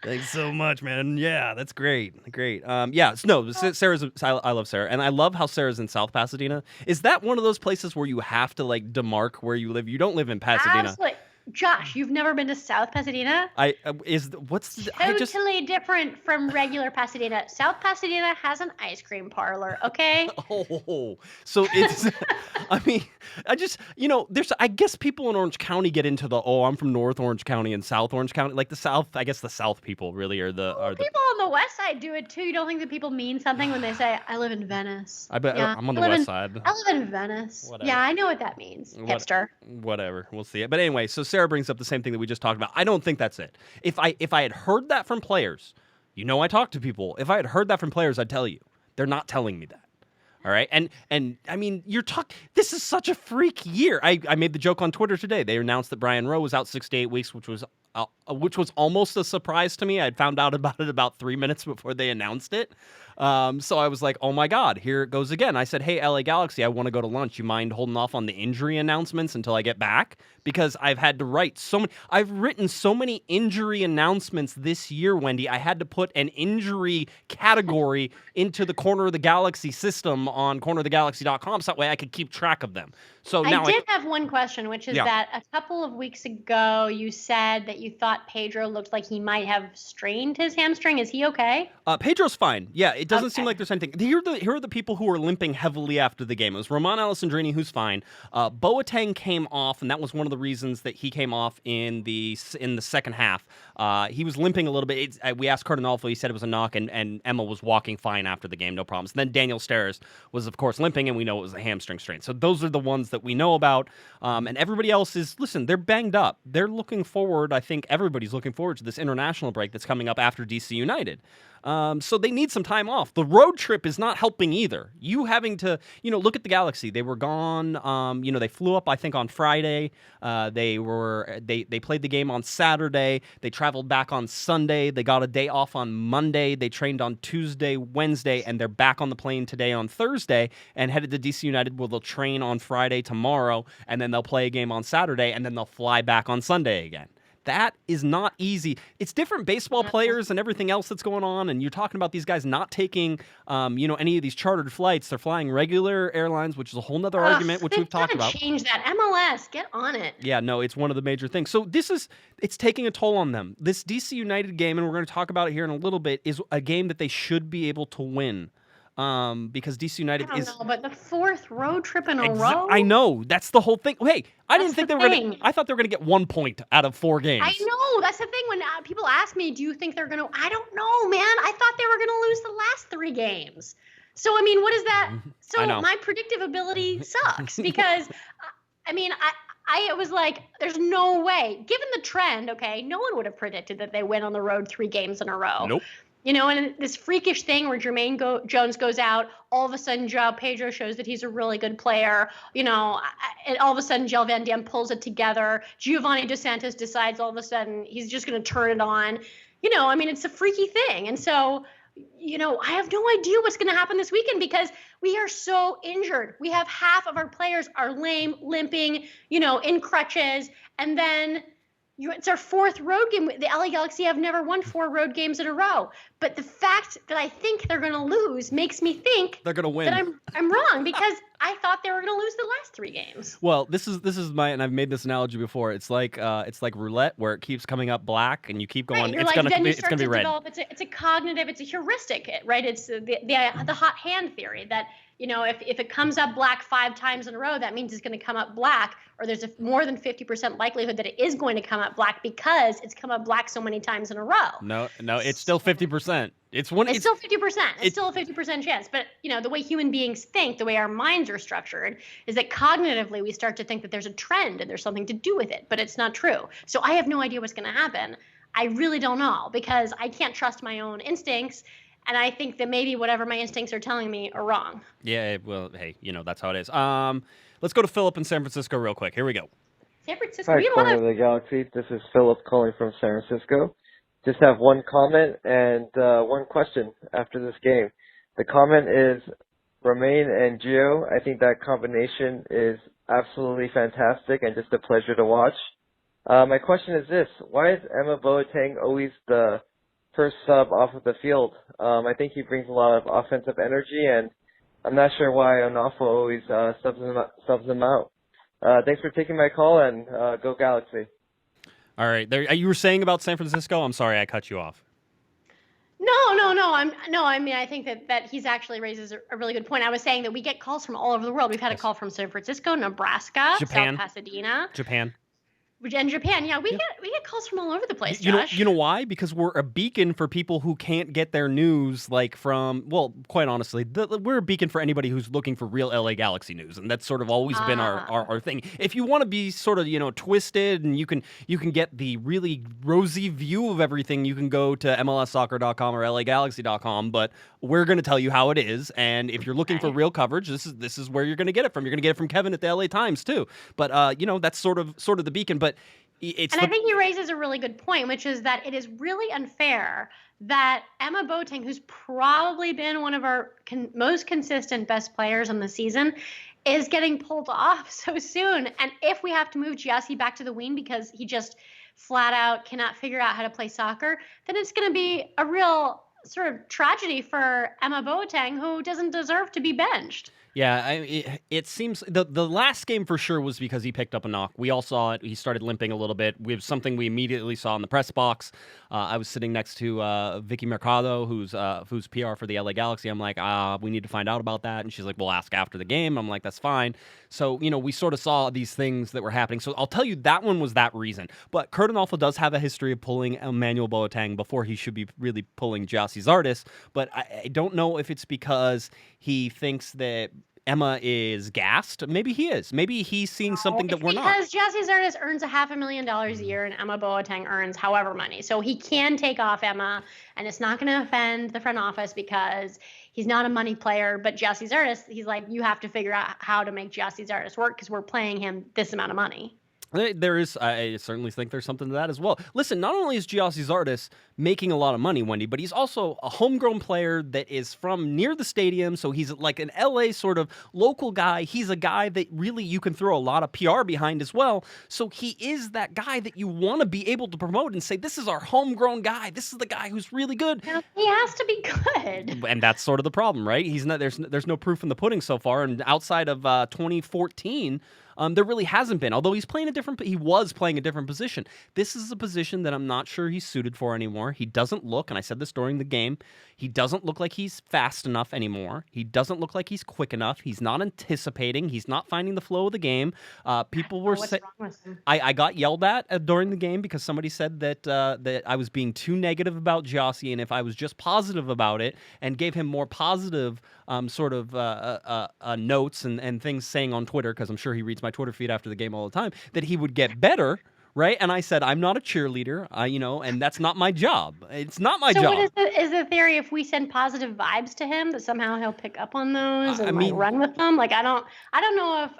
Thanks so much, man. Yeah, that's great. Great. Sarah's. I love Sarah, and I love how Sarah's in South Pasadena. Is that one of those places where you have to like demarc where you live? You don't live in Pasadena. Absolutely. Josh, you've never been to South Pasadena? Totally different from regular Pasadena. South Pasadena has an ice cream parlor, okay? Oh, so it's, I mean, I guess people in Orange County get into I'm from North Orange County and South Orange County. Like the South, I guess the South people really are the. People on the West Side do it too. You don't think that people mean something when they say, I live in Venice? I bet Yeah, I'm on the West Side. I live in Venice. Whatever. Yeah, I know what that means. Hipster. Whatever, we'll see it. But anyway, so Sarah brings up the same thing that we just talked about. I don't think that's it. If I had heard that from players, I talk to people. If I had heard that from players, I'd tell you. They're not telling me that. All right, and I mean, this is such a freak year. I made the joke on Twitter today. They announced that Brian Rowe was out 6 to 8 weeks, which was almost a surprise to me. I'd found out about it about 3 minutes before they announced it. So I was like, oh my God, here it goes again. I said, hey, LA Galaxy, I want to go to lunch. You mind holding off on the injury announcements until I get back? Because I've had to write I've written so many injury announcements this year, Wendy. I had to put an injury category into the Corner of the Galaxy system on cornerofthegalaxy.com so that way I could keep track of them. So now I did have one question, which is that a couple of weeks ago you said that you thought Pedro looked like he might have strained his hamstring. Is he okay? Pedro's fine. Yeah, it doesn't seem like there's anything. Here are the people who are limping heavily after the game. It was Roman Alessandrini, who's fine. Boateng came off, and that was one of the reasons that he came off in the second half. He was limping a little bit. We asked Cardinalfo. He said it was a knock, and Emma was walking fine after the game, no problems. And then Daniel Steres was, of course, limping, and we know it was a hamstring strain. So those are the ones that we know about. And everybody else they're banged up. They're looking forward. I think everybody's looking forward to this international break that's coming up after DC United. So they need some time off. The road trip is not helping either. You having to, look at the Galaxy. They were gone. They flew up, I think, on Friday. They played the game on Saturday. They traveled back on Sunday. They got a day off on Monday. They trained on Tuesday, Wednesday, and they're back on the plane today on Thursday and headed to DC United where they'll train on Friday tomorrow, and then they'll play a game on Saturday, and then they'll fly back on Sunday again. That is not easy. It's different baseball players and everything else that's going on, and you're talking about these guys not taking, any of these chartered flights. They're flying regular airlines, which is a whole nother argument, which we've talked about. Change that. MLS, get on it. Yeah, no, it's one of the major things. So it's taking a toll on them. This DC United game, and we're going to talk about it here in a little bit, is a game that they should be able to win. Because DC United I don't know, but the fourth road trip in a row? I know. That's the whole thing. Hey, I didn't think they were going to. I thought they were going to get 1 point out of 4 games. I know. That's the thing. When people ask me, do you think they're going to? I don't know, man. I thought they were going to lose the last 3 games. So, I mean, what is that? So, my predictive ability sucks because, I was like, there's no way. Given the trend, okay, no one would have predicted that they win on the road 3 games in a row. Nope. And this freakish thing where Jermaine Jones goes out, all of a sudden João Pedro shows that he's a really good player, and all of a sudden Gel Van Dam pulls it together. Giovanni Dos Santos decides all of a sudden he's just going to turn it on. It's a freaky thing. And so, I have no idea what's going to happen this weekend because we are so injured. We have half of our players are lame, limping, in crutches, and then it's our 4th road game. The LA Galaxy have never won 4 road games in a row. But the fact that I think they're going to lose makes me think they're going to win. That I'm wrong because I thought they were going to lose the last 3 games. Well, this is and I've made this analogy before. It's like roulette where it keeps coming up black and you keep going. Right, it's going to be red. It's a cognitive. It's a heuristic, right? It's the hot hand theory that. If it comes up black 5 times in a row, that means it's going to come up black, or there's a more than 50% likelihood that it is going to come up black because it's come up black so many times in a row. No, it's still 50%. It's still 50%. It's still a 50% chance. But, the way human beings think, the way our minds are structured, is that cognitively we start to think that there's a trend and there's something to do with it, but it's not true. So I have no idea what's going to happen. I really don't know because I can't trust my own instincts. And I think that maybe whatever my instincts are telling me are wrong. Yeah, well, hey, that's how it is. Let's go to Philip in San Francisco real quick. Here we go. San Francisco. Hi, Corner of the Galaxy. This is Philip calling from San Francisco. Just have one comment and one question after this game. The comment is Romain and Gio. I think that combination is absolutely fantastic and just a pleasure to watch. My question is this. Why is Emma Boateng always the first sub off of the field? I think he brings a lot of offensive energy, and I'm not sure why Onofo always subs him out. Thanks for taking my call, and go Galaxy. All right. You were saying about San Francisco? I'm sorry I cut you off. No. I mean, I think that he's actually raises a really good point. I was saying that we get calls from all over the world. We've had a call from San Francisco, Nebraska, Japan. South Pasadena, Japan. and Japan. Yeah, we get calls from all over the place, You Josh. know why? Because we're a beacon for people who can't get their news from, well, quite honestly, we're a beacon for anybody who's looking for real LA Galaxy news, and that's sort of always been our thing. If you want to be sort of, twisted and you can get the really rosy view of everything, you can go to MLSsoccer.com or LAGalaxy.com, but we're going to tell you how it is, and if you're looking for real coverage, this is where you're going to get it from. You're going to get it from Kevin at the LA Times too. But that's sort of the beacon, but I think he raises a really good point, which is that it is really unfair that Emma Boateng, who's probably been one of our most consistent best players in the season, is getting pulled off so soon. And if we have to move Gyasi back to the wing because he just flat out cannot figure out how to play soccer, then it's going to be a real sort of tragedy for Emma Boateng, who doesn't deserve to be benched. Yeah, it seems the last game for sure was because he picked up a knock. We all saw it. He started limping a little bit. We have something we immediately saw in the press box. I was sitting next to Vicky Mercado, who's PR for the LA Galaxy. I'm like, we need to find out about that. And she's like, we'll ask after the game. I'm like, that's fine. So, we sort of saw these things that were happening. So I'll tell you that one was that reason. But Kurt Onalfo does have a history of pulling Emmanuel Boateng before he should be really pulling Gyasi Zardes. But I don't know if it's because he thinks that Emma is gassed. Maybe he is. Maybe he's seeing something that we're not. Because Gyasi Zardes earns $500,000 a year and Emma Boateng earns however money. So he can take off Emma, and it's not going to offend the front office because he's not a money player. But Gyasi Zardes, he's like, you have to figure out how to make Gyasi Zardes work because we're paying him this amount of money. There is, I certainly think there's something to that as well. Listen, not only is Gyasi Zardes making a lot of money, Wendy, but he's also a homegrown player that is from near the stadium, so he's like an LA sort of local guy. He's a guy that really you can throw a lot of PR behind as well, so he is that guy that you want to be able to promote and say, this is our homegrown guy. This is the guy who's really good. He has to be good. And that's sort of the problem, right? He's not. There's no proof in the pudding so far, and outside of 2014, there really hasn't been, although he was playing a different position. This is a position that I'm not sure he's suited for anymore. He doesn't look, and I said this during the game, he doesn't look like he's fast enough anymore. He doesn't look like he's quick enough. He's not anticipating. He's not finding the flow of the game. People were saying, I got yelled at during the game because somebody said that I was being too negative about Gyasi, and if I was just positive about it and gave him more positive notes and things saying on Twitter, because I'm sure he reads my Twitter feed after the game all the time, that he would get better, right? And I said, I'm not a cheerleader, and that's not my job. It's not my job. So what is the theory if we send positive vibes to him that somehow he'll pick up on those and run with them? Like, I don't know if,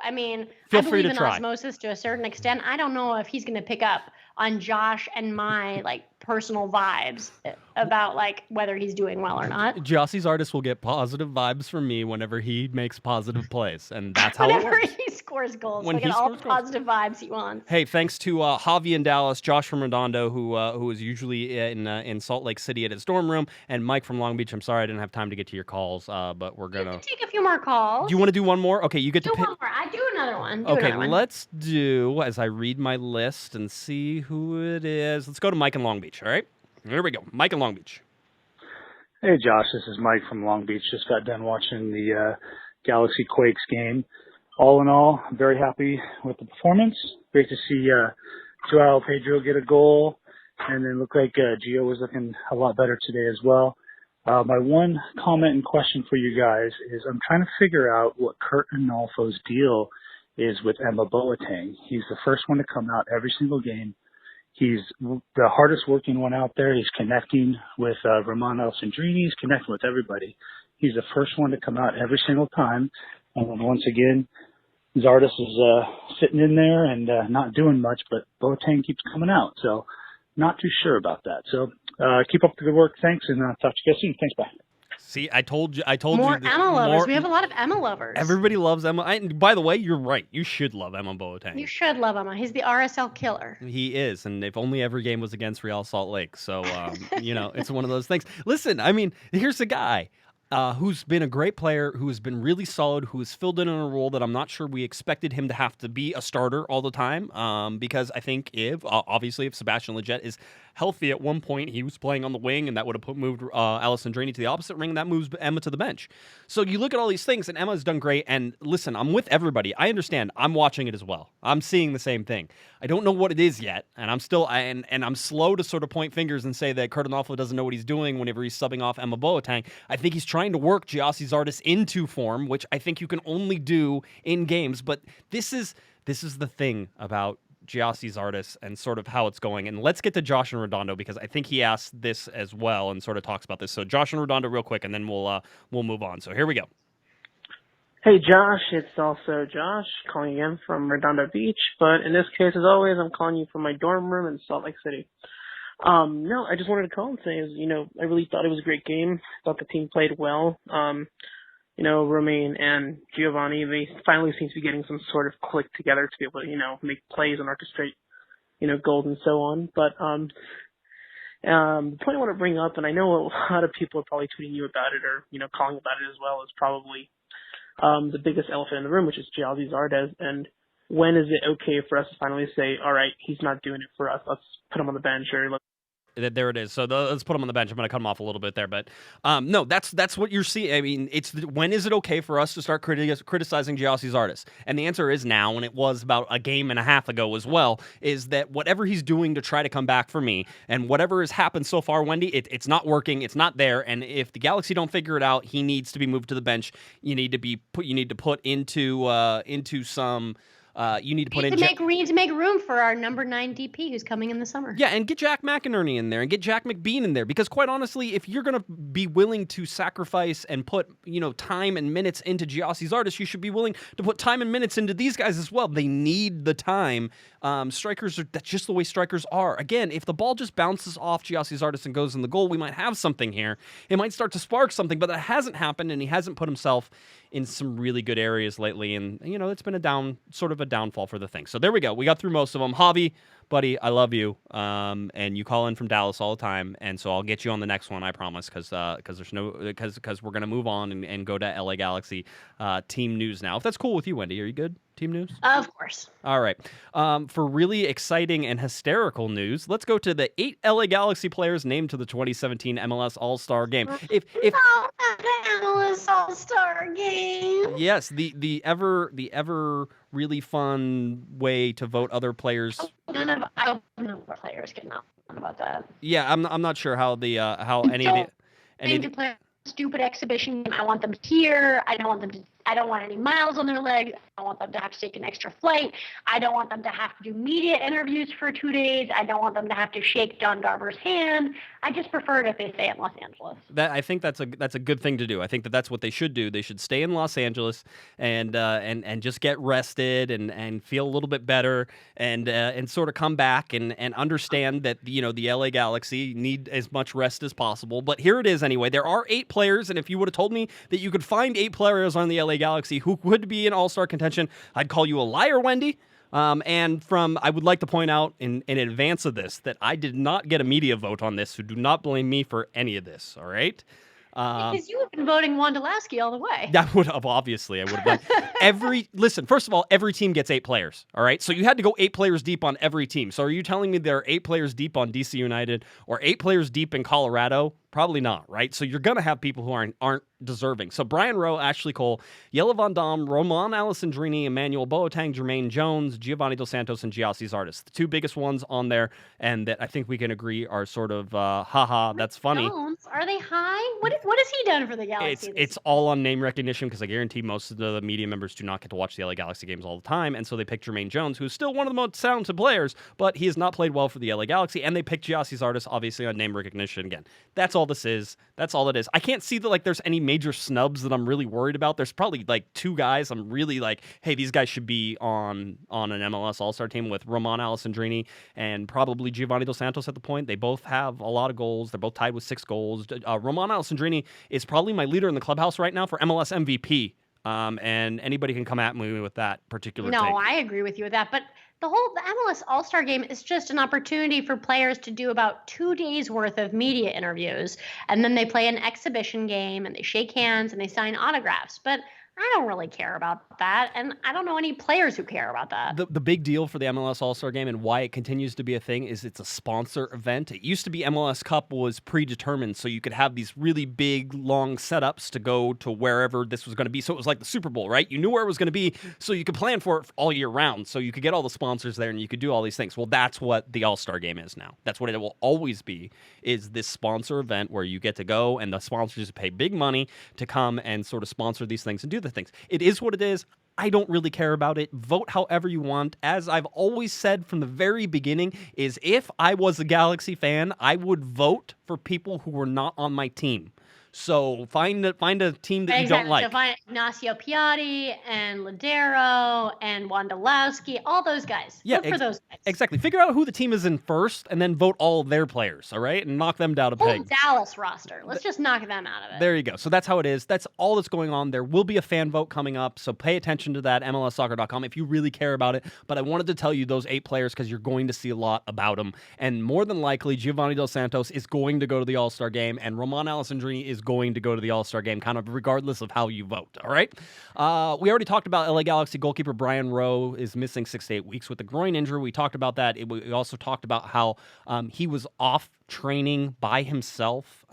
feel I free believe to in try. Osmosis to a certain extent. I don't know if he's going to pick up on Josh and my personal vibes about whether he's doing well or not. Gyasi Zardes will get positive vibes from me whenever he makes positive plays, and that's how it works. He scores goals. When He'll get all the positive vibes he wants. Hey, thanks to Javi in Dallas, Josh from Redondo, who is usually in Salt Lake City at his dorm room, and Mike from Long Beach. I'm sorry I didn't have time to get to your calls, but we're gonna take a few more calls. Do you want to do one more? Okay, you get to pick. One more. I do another one. Let's do, as I read my list and see who it is. Let's go to Mike in Long Beach. All right, here we go. Mike in Long Beach. Hey, Josh, this is Mike from Long Beach. Just got done watching the Galaxy Quakes game. All in all, I'm very happy with the performance. Great to see Joao Pedro get a goal, and then looked like Gio was looking a lot better today as well. My one comment and question for you guys is I'm trying to figure out what Kurt Onalfo's deal is with Emma Boateng. He's the first one to come out every single game. He's the hardest working one out there. He's connecting with Roman Alessandrini. He's connecting with everybody. He's the first one to come out every single time. And then once again, Zardes is sitting in there and not doing much, but Boateng keeps coming out. So not too sure about that. So keep up the good work. Thanks, and talk to you guys soon. Thanks, bye. See, I told you. More Emma lovers. We have a lot of Emma lovers. Everybody loves Emma. And by the way, you're right. You should love Emma Boateng. You should love Emma. He's the RSL killer. He is, and if only every game was against Real Salt Lake. So, it's one of those things. Listen, here's the guy. who's been a great player, who has been really solid, who has filled in a role that I'm not sure we expected him to have to be a starter all the time. Because I think obviously if Sebastian Lletget is healthy at one point, he was playing on the wing, and that would have moved Alessandrini to the opposite ring, and that moves Emma to the bench. So you look at all these things, and Emma's done great. And listen, I'm with everybody. I understand. I'm watching it as well. I'm seeing the same thing. I don't know what it is yet, and I'm still and I'm slow to sort of point fingers and say that Cardinalfo doesn't know what he's doing whenever he's subbing off Emma Boateng. I think he's trying to work Gyasi Zardes into form, which I think you can only do in games. But this is the thing about Gyasi Zardes and sort of how it's going. And let's get to Josh and Redondo, because I think he asked this as well and sort of talks about this. So Josh and Redondo real quick, and then we'll move on. So here we go. Hey Josh, it's also Josh calling again from Redondo Beach, but in this case, as always, I'm calling you from my dorm room in Salt Lake City. No, I just wanted to call and say, I really thought it was a great game. Thought the team played well. Romain and Giovanni, they finally seem to be getting some sort of click together to be able to, make plays and orchestrate, goals and so on. But the point I want to bring up, and I know a lot of people are probably tweeting you about it or, calling about it as well, is probably the biggest elephant in the room, which is Gyasi Zardes. And when is it okay for us to finally say, all right, he's not doing it for us, let's put him on the bench, or There it is. So let's put him on the bench. I'm going to cut him off a little bit there, but no, that's what you're seeing. I mean, when is it okay for us to start criticizing Gyasi Zardes? And the answer is now, and it was about a game and a half ago as well, is that whatever he's doing to try to come back for me, and whatever has happened so far, Wendy, it's not working. It's not there. And if the Galaxy don't figure it out, he needs to be moved to the bench. You need to put into some. You need to put we need to make room for our number 9 DP who's coming in the summer. Yeah, and get Jack McInerney in there and get Jack McBean in there, because quite honestly, if you're going to be willing to sacrifice and put, time and minutes into Gyasi Zardes, you should be willing to put time and minutes into these guys as well. They need the time. Strikers that's just the way strikers are. Again, if the ball just bounces off Gyasi Zardes and goes in the goal, we might have something here. It might start to spark something, but that hasn't happened, and he hasn't put himself in some really good areas lately, and it's been a downfall for the thing. So there we go. We got through most of them. Javi, buddy, I love you. And you call in from Dallas all the time, and so I'll get you on the next one, I promise, because we're gonna move on and go to LA Galaxy team news now. If that's cool with you, Wendy, are you good? Team news? Of course. All right. For really exciting and hysterical news, let's go to the 8 LA Galaxy players named to the 2017 MLS All-Star Game. The MLS All-Star Game. Yes, the ever really fun way to vote other players. I don't know what players can know about that. Yeah, I'm not sure how any of the play a stupid exhibition game. I want them here. I don't want any miles on their legs. I don't want them to have to take an extra flight. I don't want them to have to do media interviews for 2 days. I don't want them to have to shake John Garver's hand. I just prefer it if they stay in Los Angeles. I think that's a good thing to do. I think that's what they should do. They should stay in Los Angeles and just get rested and feel a little bit better and sort of come back and understand that the LA Galaxy need as much rest as possible. But here it is anyway. There are 8 players, and if you would have told me that you could find 8 players on the LA Galaxy who would be in All-Star contention, I'd call you a liar, Wendy. I would like to point out in advance of this that I did not get a media vote on this, so do not blame me for any of this, all right? Because you have been voting Wondolowski all the way. I would have. Listen, first of all, every team gets 8 players, all right? So you had to go 8 players deep on every team. So are you telling me there are 8 players deep on DC United or 8 players deep in Colorado? Probably not, right? So you're going to have people who aren't deserving. So Brian Rowe, Ashley Cole, Yella Van Dam, Roman Alessandrini, Emmanuel Boateng, Jermaine Jones, Giovanni Dos Santos, and Gyasi Zardes. The 2 biggest ones on there, and that I think we can agree are sort of, haha, that's funny. Jones, are they high? What has he done for the Galaxy? It's all on name recognition, because I guarantee most of the media members do not get to watch the LA Galaxy games all the time, and so they pick Jermaine Jones, who's still one of the most talented players, but he has not played well for the LA Galaxy, and they picked Gyasi Zardes, obviously on name recognition again. That's all this is. That's all it is. I can't see that there's any major snubs that I'm really worried about. There's probably 2 guys I'm really hey, these guys should be on an MLS All-Star team, with Roman Alessandrini and probably Giovanni Dos Santos at the point. They both have a lot of goals. They're both tied with 6 goals. Roman Alessandrini is probably my leader in the clubhouse right now for MLS MVP. And anybody can come at me with that particular take. I agree with you with that. But the MLS All-Star Game is just an opportunity for players to do about 2 days worth of media interviews, and then they play an exhibition game and they shake hands and they sign autographs. But I don't really care about that, and I don't know any players who care about that. The big deal for the MLS All-Star Game and why it continues to be a thing is it's a sponsor event. It used to be MLS Cup was predetermined, so you could have these really big, long setups to go to wherever this was going to be. So it was like the Super Bowl, right? You knew where it was going to be, so you could plan for it all year round. So you could get all the sponsors there and you could do all these things. Well, that's what the All-Star Game is now. That's what it will always be, is this sponsor event where you get to go and the sponsors pay big money to come and sort of sponsor these things and do the things. It is what it is. I don't really care about it. Vote however you want. As I've always said from the very beginning, is if I was a Galaxy fan, I would vote for people who were not on my team. So find a team that you don't like. So find Ignacio Piatti and Ladero and Wondolowski, all those guys. Yeah, Vote for those guys. Exactly. Figure out who the team is in first, and then vote all their players. All right, and knock them down a peg. Whole Dallas roster. Let's just knock them out of it. There you go. So that's how it is. That's all that's going on. There will be a fan vote coming up, so pay attention to that, MLSsoccer.com, if you really care about it. But I wanted to tell you those 8 players because you're going to see a lot about them. And more than likely, Giovanni Dos Santos is going to go to the All-Star Game, and Roman Alessandrini is going to go to the All-Star Game, kind of regardless of how you vote, all right? We already talked about LA Galaxy goalkeeper Brian Rowe is missing 6 to 8 weeks with a groin injury. We talked about that. We also talked about how he was off training by himself,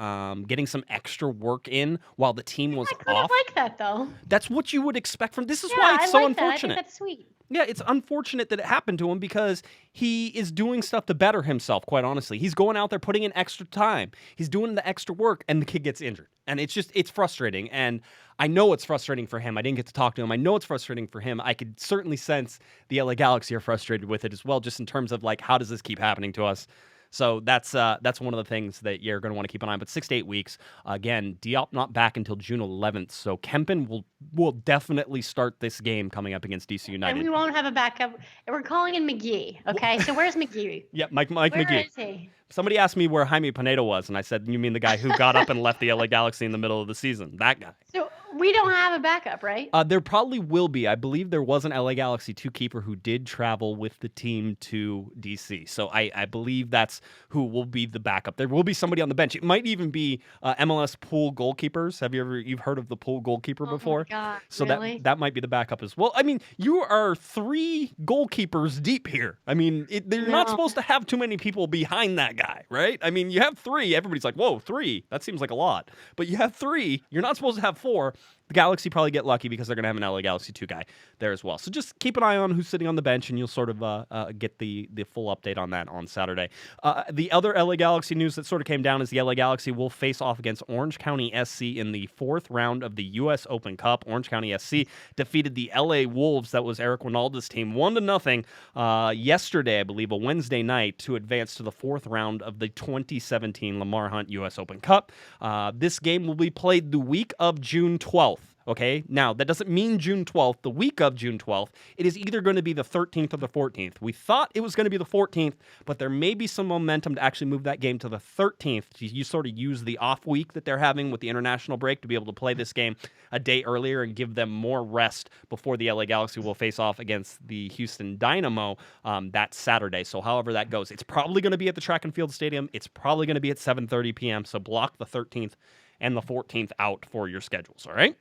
getting some extra work in while the team was I kind off. of like that, though. That's what you would expect from this. Is why it's I so like that. unfortunate. I think that's sweet. Yeah, it's unfortunate that it happened to him because he is doing stuff to better himself, quite honestly. He's going out there, putting in extra time. He's doing the extra work, and the kid gets injured. And it's frustrating. And I know it's frustrating for him. I didn't get to talk to him. I know it's frustrating for him. I could certainly sense the LA Galaxy are frustrated with it as well, just in terms of, like, how does this keep happening to us? So that's one of the things that you're going to want to keep an eye on. But 6 to 8 weeks, again, Diop not back until June 11th. So Kempen will definitely start this game coming up against DC United. And we won't have a backup. We're calling in McGee. Okay, so where's McGee? Yeah, Mike Where McGee. is he? Somebody asked me where Jaime Pineda was, and I said, you mean the guy who got up and left the LA Galaxy in the middle of the season? That guy. So we don't have a backup, right? There probably will be. I believe there was an LA Galaxy 2 keeper who did travel with the team to DC. So I believe that's who will be the backup. There will be somebody on the bench. It might even be MLS pool goalkeepers. You've heard of the pool goalkeeper before? Oh my God, so really? that might be the backup as well. I mean, you are 3 goalkeepers deep here. I mean, they're not supposed to have too many people behind that guy, right? I mean, you have 3. Everybody's like, whoa, 3. That seems like a lot. But you have 3. You're not supposed to have 4. The Galaxy probably get lucky because they're going to have an LA Galaxy 2 guy there as well. So just keep an eye on who's sitting on the bench, and you'll sort of get the full update on that on Saturday. The other LA Galaxy news that sort of came down is the LA Galaxy will face off against Orange County SC in the 4th round of the U.S. Open Cup. Orange County SC defeated the LA Wolves, that was Eric Winalda's team, 1-0 yesterday, I believe, a Wednesday night, to advance to the 4th round of the 2017 Lamar Hunt U.S. Open Cup. This game will be played the week of June 12th. Okay, now that doesn't mean June 12th, the week of June 12th. It is either going to be the 13th or the 14th. We thought it was going to be the 14th, but there may be some momentum to actually move that game to the 13th. You sort of use the off week that they're having with the international break to be able to play this game a day earlier and give them more rest before the LA Galaxy will face off against the Houston Dynamo that Saturday. So however that goes, it's probably going to be at the Track and Field Stadium. It's probably going to be at 7:30 p.m., so block the 13th and the 14th out for your schedules, all right?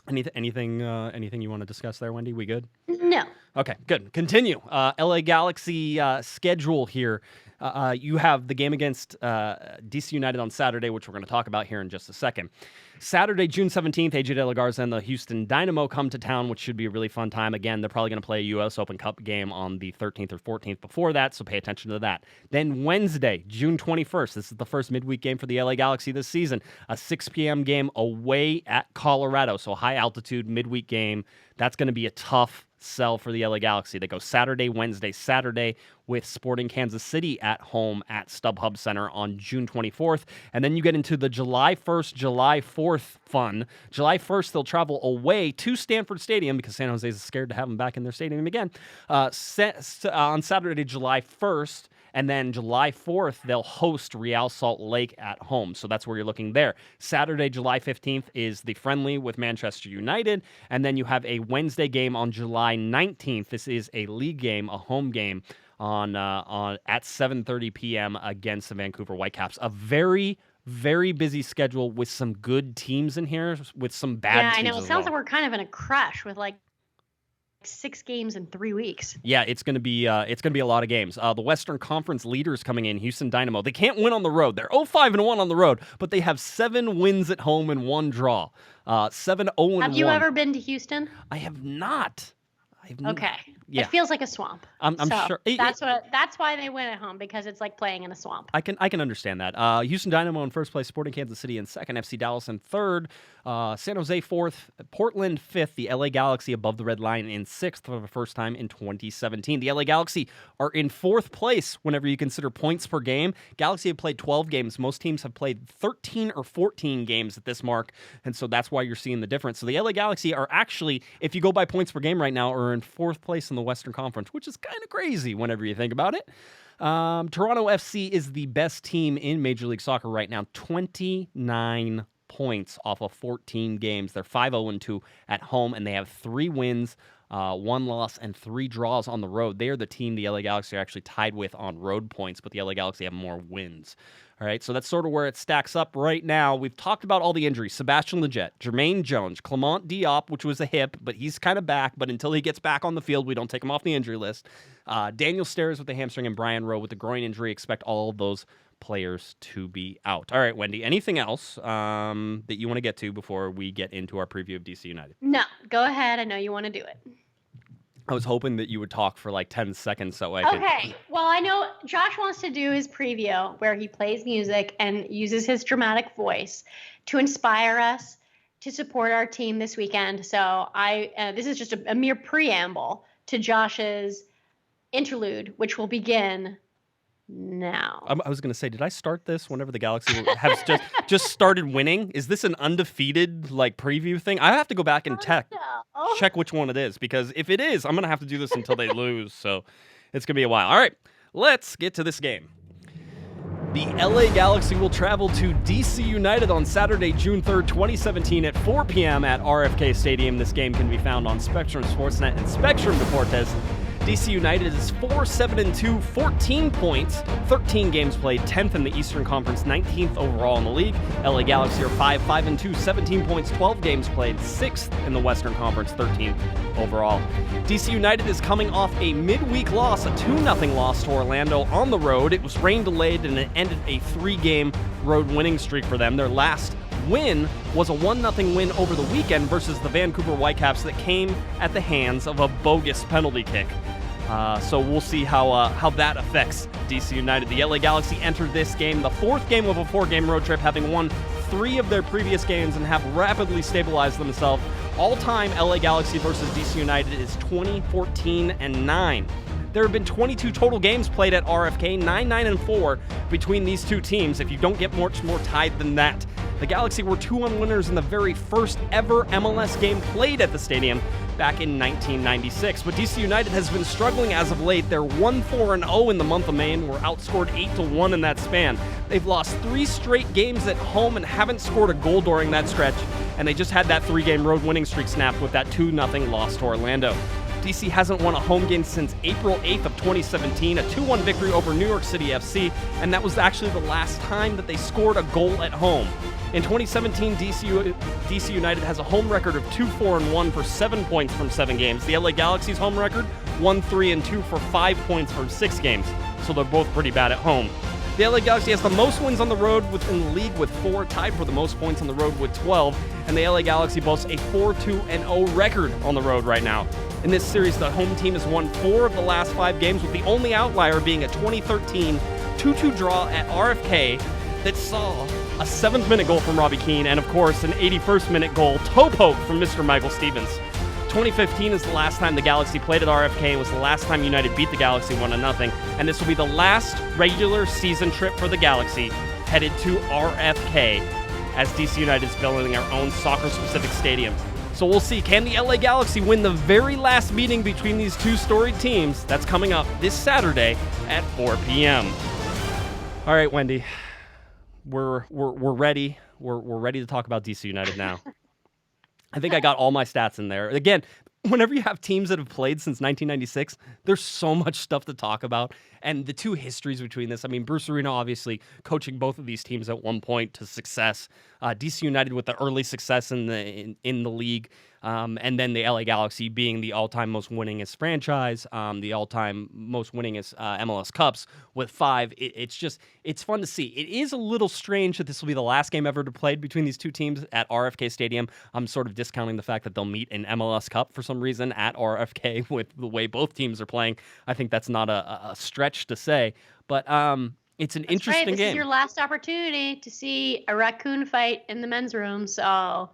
Anything you want to discuss there, Wendy? We good? No. Okay, good. Continue. LA Galaxy schedule here. You have the game against DC United on Saturday, which we're going to talk about here in just a second. Saturday, June 17th, AJ De La Garza and the Houston Dynamo come to town, which should be a really fun time. Again, they're probably going to play a U.S. Open Cup game on the 13th or 14th before that, so pay attention to that. Then Wednesday, June 21st, this is the first midweek game for the LA Galaxy this season, a 6 p.m. game away at Colorado, so high-altitude midweek game. That's going to be a tough sell for the LA Galaxy. They go Saturday, Wednesday, Saturday with Sporting Kansas City at home at StubHub Center on June 24th. And then you get into the July 1st, July 4th fun. July 1st, they'll travel away to Stanford Stadium because San Jose is scared to have them back in their stadium again. On Saturday, July 1st, And then July 4th, they'll host Real Salt Lake at home. So that's where you're looking there. Saturday, July 15th is the friendly with Manchester United. And then you have a Wednesday game on July 19th. This is a league game, a home game on at 7:30 p.m. against the Vancouver Whitecaps. A very, very busy schedule with some good teams in here, with some bad teams. Yeah, I know. It as sounds well. like we're kind of in a crush with like 6 games in 3 weeks. Yeah, it's gonna be a lot of games. The Western Conference leaders coming in, Houston Dynamo. They can't win on the road. They're 0-5-1 on the road, but they have 7 wins at home and 1 draw. 7-0-1. Have you ever been to Houston? I have not. Okay. Yeah. It feels like a swamp. I'm So sure. That's why they win at home, because it's like playing in a swamp. I can understand that. Houston Dynamo in first place, Sporting Kansas City in second, FC Dallas in third, San Jose fourth, Portland fifth, the LA Galaxy above the red line in sixth for the first time in 2017. The LA Galaxy are in fourth place whenever you consider points per game. Galaxy have played 12 games. Most teams have played 13 or 14 games at this mark, and so that's why you're seeing the difference. So the LA Galaxy are actually, if you go by points per game right now, are in fourth place in the Western Conference, which is kind of crazy whenever you think about it. Toronto FC is the best team in Major League Soccer right now, 29 points off of 14 games. They're 5-0-2 at home, and they have 3 wins, 1 loss, and 3 draws on the road. They are the team the LA Galaxy are actually tied with on road points, but the LA Galaxy have more wins. All right, so that's sort of where it stacks up right now. We've talked about all the injuries. Sebastian Lletget, Jermaine Jones, Clement Diop, which was a hip, but he's kind of back. But until he gets back on the field, we don't take him off the injury list. Daniel Steres with the hamstring and Brian Rowe with the groin injury. Expect all of those players to be out. All right, Wendy, anything else that you want to get to before we get into our preview of DC United? No, go ahead. I know you want to do it. I was hoping that you would talk for like 10 seconds so I could... Okay. Well, I know Josh wants to do his preview where he plays music and uses his dramatic voice to inspire us to support our team this weekend. So this is just a mere preamble to Josh's interlude, which will begin now. I was going to say, did I start this whenever the Galaxy has just started winning? Is this an undefeated like preview thing? I have to go back and check which one it is, because if it is, I'm going to have to do this until they lose. So it's going to be a while. All right, let's get to this game. The LA Galaxy will travel to DC United on Saturday, June 3rd, 2017 at 4 p.m. at RFK Stadium. This game can be found on Spectrum Sportsnet and Spectrum Deportes. DC United is 4-7-2, 14 points, 13 games played, 10th in the Eastern Conference, 19th overall in the league. LA Galaxy are 5-5-2, 17 points, 12 games played, 6th in the Western Conference, 13th overall. DC United is coming off a midweek loss, a 2-0 loss to Orlando on the road. It was rain delayed and it ended a 3-game road winning streak for them. Their last win was a 1-0 win over the weekend versus the Vancouver Whitecaps that came at the hands of a bogus penalty kick. So we'll see how that affects DC United. The LA Galaxy entered this game, the 4th game of a 4-game road trip, having won 3 of their previous games and have rapidly stabilized themselves. All-time LA Galaxy versus DC United is 20-14-9. There have been 22 total games played at RFK, 9-9-4 between these two teams, if you don't get much more tied than that. The Galaxy were 2-1 winners in the very first ever MLS game played at the stadium back in 1996. But DC United has been struggling as of late. They're 1-4-0 in the month of May and were outscored 8-1 in that span. They've lost 3 straight games at home and haven't scored a goal during that stretch. And they just had that 3-game road winning streak snapped with that 2-0 loss to Orlando. DC hasn't won a home game since April 8th of 2017, a 2-1 victory over New York City FC, and that was actually the last time that they scored a goal at home. In 2017, DC United has a home record of 2-4-1 for 7 points from 7 games. The LA Galaxy's home record, 1-3-2 for 5 points from 6 games, so they're both pretty bad at home. The LA Galaxy has the most wins on the road within the league with 4, tied for the most points on the road with 12, and the LA Galaxy boasts a 4-2-0 record on the road right now. In this series, the home team has won 4 of the last 5 games, with the only outlier being a 2013 2-2 draw at RFK that saw a 7th-minute goal from Robbie Keane and, of course, an 81st-minute goal toe poke from Mr. Michael Stevens. 2015 is the last time the Galaxy played at RFK and was the last time United beat the Galaxy 1-0, and this will be the last regular season trip for the Galaxy headed to RFK as DC United is building their own soccer-specific stadiums. So we'll see. Can the LA Galaxy win the very last meeting between these two storied teams? That's coming up this Saturday at 4 p.m. All right, Wendy, we're ready. We're ready to talk about DC United now. I think I got all my stats in there. Again, whenever you have teams that have played since 1996, there's so much stuff to talk about. And the two histories between this, I mean, Bruce Arena obviously coaching both of these teams at one point to success. DC United with the early success in the league. And then the LA Galaxy being the all-time most winningest franchise, the all-time most winningest MLS Cups with 5. It's fun to see. It is a little strange that this will be the last game ever to play between these two teams at RFK Stadium. I'm sort of discounting the fact that they'll meet in MLS Cup for some reason at RFK with the way both teams are playing. I think that's not a stretch to say, but it's an interesting game. This is your last opportunity to see a raccoon fight in the men's room, so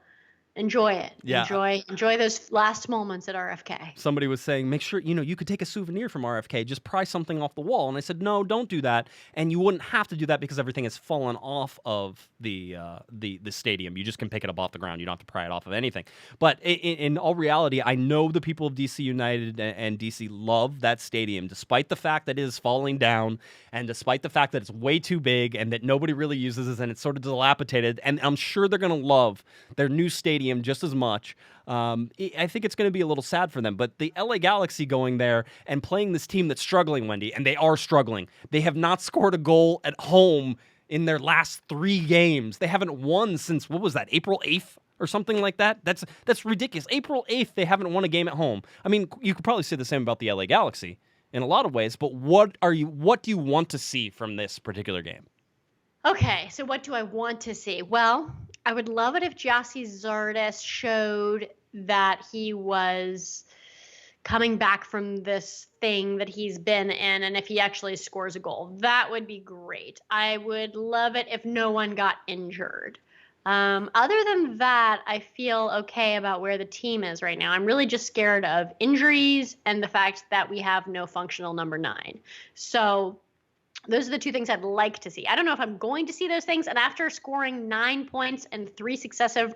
enjoy it. Yeah. Enjoy those last moments at RFK. Somebody was saying, make sure, you could take a souvenir from RFK, just pry something off the wall. And I said, no, don't do that. And you wouldn't have to do that because everything has fallen off of the stadium. You just can pick it up off the ground. You don't have to pry it off of anything. But in all reality, I know the people of DC United and DC love that stadium, despite the fact that it is falling down and despite the fact that it's way too big and that nobody really uses it and it's sort of dilapidated. And I'm sure they're going to love their new stadium just as much. I think it's going to be a little sad for them, but the LA Galaxy going there and playing this team that's struggling, Wendy, and they are struggling. They have not scored a goal at home in their last 3 games. They haven't won since, what was that, April 8th or something like that? That's ridiculous. April 8th, they haven't won a game at home. I mean, you could probably say the same about the LA Galaxy in a lot of ways, but what do you want to see from this particular game? Okay, so what do I want to see? Well, I would love it if Gyasi Zardes showed that he was coming back from this thing that he's been in, and if he actually scores a goal. That would be great. I would love it if no one got injured. Other than that, I feel okay about where the team is right now. I'm really just scared of injuries and the fact that we have no functional number 9. So those are the 2 things I'd like to see. I don't know if I'm going to see those things. And after scoring 9 points and 3 successive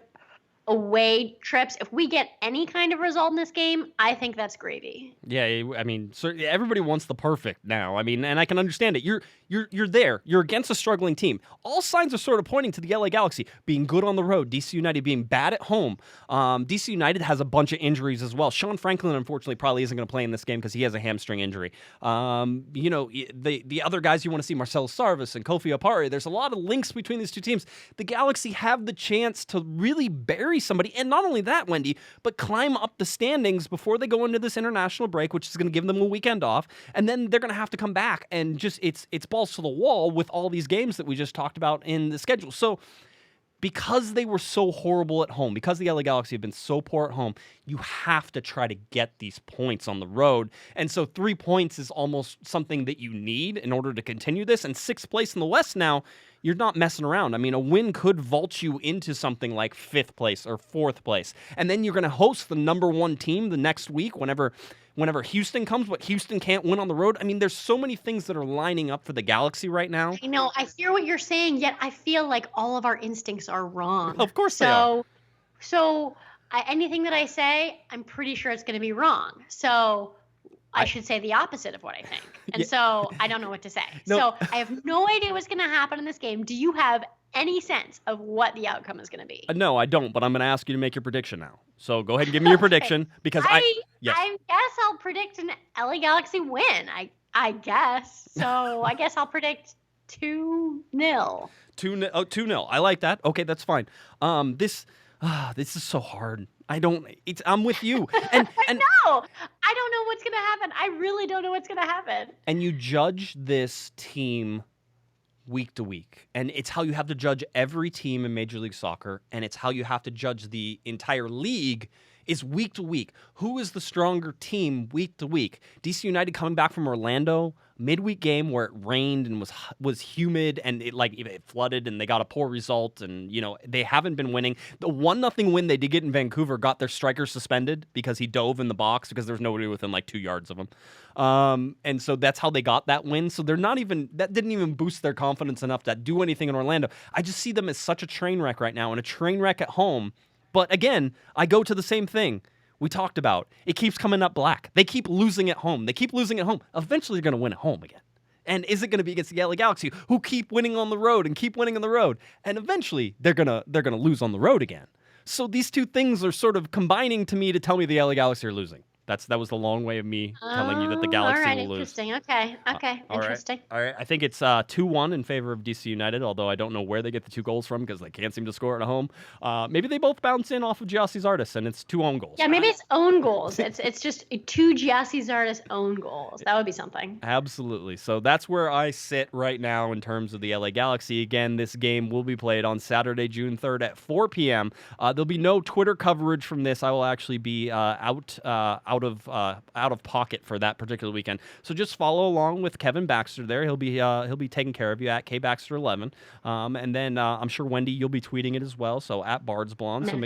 away trips, if we get any kind of result in this game, I think that's gravy. Yeah, I mean, everybody wants the perfect now. I mean, and I can understand it. You're there. You're against a struggling team. All signs are sort of pointing to the LA Galaxy being good on the road, DC United being bad at home. DC United has a bunch of injuries as well. Sean Franklin, unfortunately, probably isn't going to play in this game because he has a hamstring injury. The other guys you want to see, Marcelo Sarvis and Kofi Opare, there's a lot of links between these two teams. The Galaxy have the chance to really bury somebody, and not only that, Wendy, but climb up the standings before they go into this international break, which is going to give them a weekend off, and then they're going to have to come back and just it's balls to the wall with all these games that we just talked about in the schedule. So because they were so horrible at home, because the LA Galaxy have been so poor at home, you have to try to get these points on the road. And so 3 points is almost something that you need in order to continue this. And 6th place in the West now, you're not messing around. I mean, a win could vault you into something like 5th place or 4th place. And then you're going to host the number 1 team the next week whenever Houston comes, but Houston can't win on the road. I mean, there's so many things that are lining up for the Galaxy right now. I know. I hear what you're saying, yet I feel like all of our instincts are wrong. Of course they are. So anything that I say, I'm pretty sure it's going to be wrong. So I should say the opposite of what I think. And so I don't know what to say. No. So I have no idea what's going to happen in this game. Do you have any sense of what the outcome is going to be? No, I don't, but I'm going to ask you to make your prediction now. So go ahead and give me your prediction because I guess I'll predict an LA Galaxy win. I guess. So I guess I'll predict 2-0. 2-0. I like that. Okay, that's fine. This is so hard. I'm with you. And I know. I don't know what's going to happen. I really don't know what's going to happen. And you judge this team week to week. And it's how you have to judge every team in Major League Soccer, and it's how you have to judge the entire league is week to week. Who is the stronger team week to week? DC United coming back from Orlando, midweek game where it rained and was humid and it flooded and they got a poor result and they haven't been winning. The 1-0 win they did get in Vancouver got their striker suspended because he dove in the box because there was nobody within 2 yards of him. And so that's how they got that win. So that didn't even boost their confidence enough to do anything in Orlando. I just see them as such a train wreck right now, and a train wreck at home But again, I go to the same thing we talked about. It keeps coming up black. They keep losing at home. Eventually, they're going to win at home again. And is it going to be against the LA Galaxy, who keep winning on the road and keep winning on the road? And eventually, they're gonna lose on the road again. So these two things are sort of combining to me to tell me the LA Galaxy are losing. That was the long way of me telling you that the Galaxy all right, will lose. Interesting. Okay. Interesting. All right. I think it's 2-1 in favor of DC United, although I don't know where they get the 2 goals from because they can't seem to score at home. Maybe they both bounce in off of Gyasi Zardes, and it's 2 own goals. Yeah, maybe it's own goals. It's just 2 Gyasi Zardes own goals. That would be something. Absolutely. So that's where I sit right now in terms of the LA Galaxy. Again, this game will be played on Saturday, June 3rd at 4 p.m. There'll be no Twitter coverage from this. I will actually be out of pocket for that particular weekend. So just follow along with Kevin Baxter there. He'll be taking care of you at KBaxter11. And then I'm sure Wendy, you'll be tweeting it as well. So at Bard's Blonde. So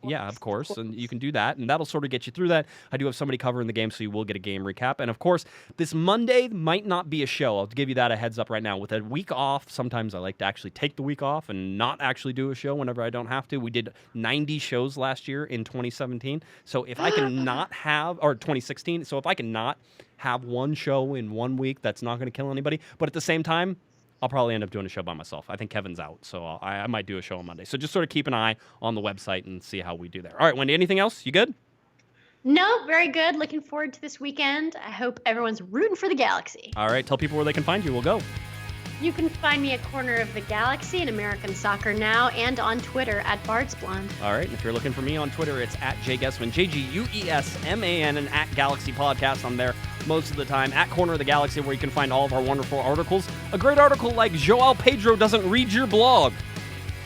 yeah, of course. And you can do that. And that'll sort of get you through that. I do have somebody covering the game, so you will get a game recap. And of course, this Monday might not be a show. I'll give you that a heads up right now. With a week off, sometimes I like to actually take the week off and not actually do a show whenever I don't have to. We did 90 shows last year in 2017. So if I can not have, or 2016, so if I can not have one show in 1 week, that's not going to kill anybody. But at the same time, I'll probably end up doing a show by myself. I think Kevin's out, so I might do a show on Monday. So just sort of keep an eye on the website and see how we do there. All right, Wendy, anything else? You good? No, very good. Looking forward to this weekend. I hope everyone's rooting for the Galaxy. All right, tell people where they can find you. We'll go. You can find me at Corner of the Galaxy in American Soccer Now and on Twitter at Bard's Blonde. All right, and if you're looking for me on Twitter, it's at Guesman, JGUESMAN, and at Galaxy Podcast. I'm there most of the time. At Corner of the Galaxy, where you can find all of our wonderful articles. A great article like Joao Pedro doesn't read your blog.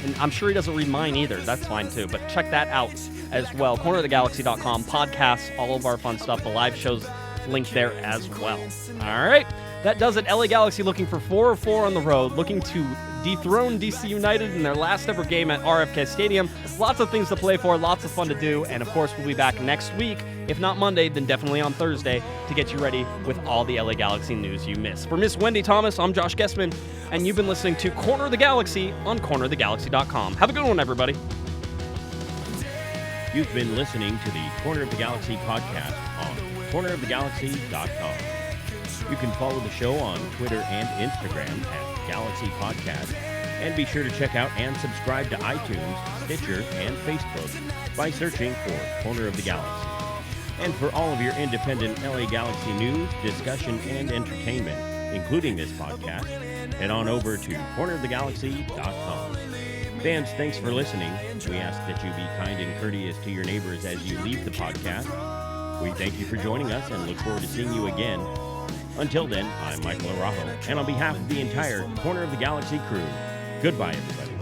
And I'm sure he doesn't read mine either. That's fine too. But check that out as well. CorneroftheGalaxy.com, podcasts, all of our fun stuff. The live shows linked there as well. All right. That does it. LA Galaxy looking for 4-4 on the road, looking to dethrone DC United in their last ever game at RFK Stadium. Lots of things to play for, lots of fun to do, and of course we'll be back next week. If not Monday, then definitely on Thursday to get you ready with all the LA Galaxy news you missed. For Miss Wendy Thomas, I'm Josh Guesman, and you've been listening to Corner of the Galaxy on CorneroftheGalaxy.com. Have a good one, everybody. You've been listening to the Corner of the Galaxy podcast on CorneroftheGalaxy.com. You can follow the show on Twitter and Instagram at Galaxy Podcast, and be sure to check out and subscribe to iTunes, Stitcher, and Facebook by searching for Corner of the Galaxy. And for all of your independent LA Galaxy news, discussion, and entertainment, including this podcast, head on over to cornerofthegalaxy.com. Fans, thanks for listening. We ask that you be kind and courteous to your neighbors as you leave the podcast. We thank you for joining us and look forward to seeing you again. Until then, I'm Michael Araujo, and on behalf of the entire Corner of the Galaxy crew, goodbye, everybody.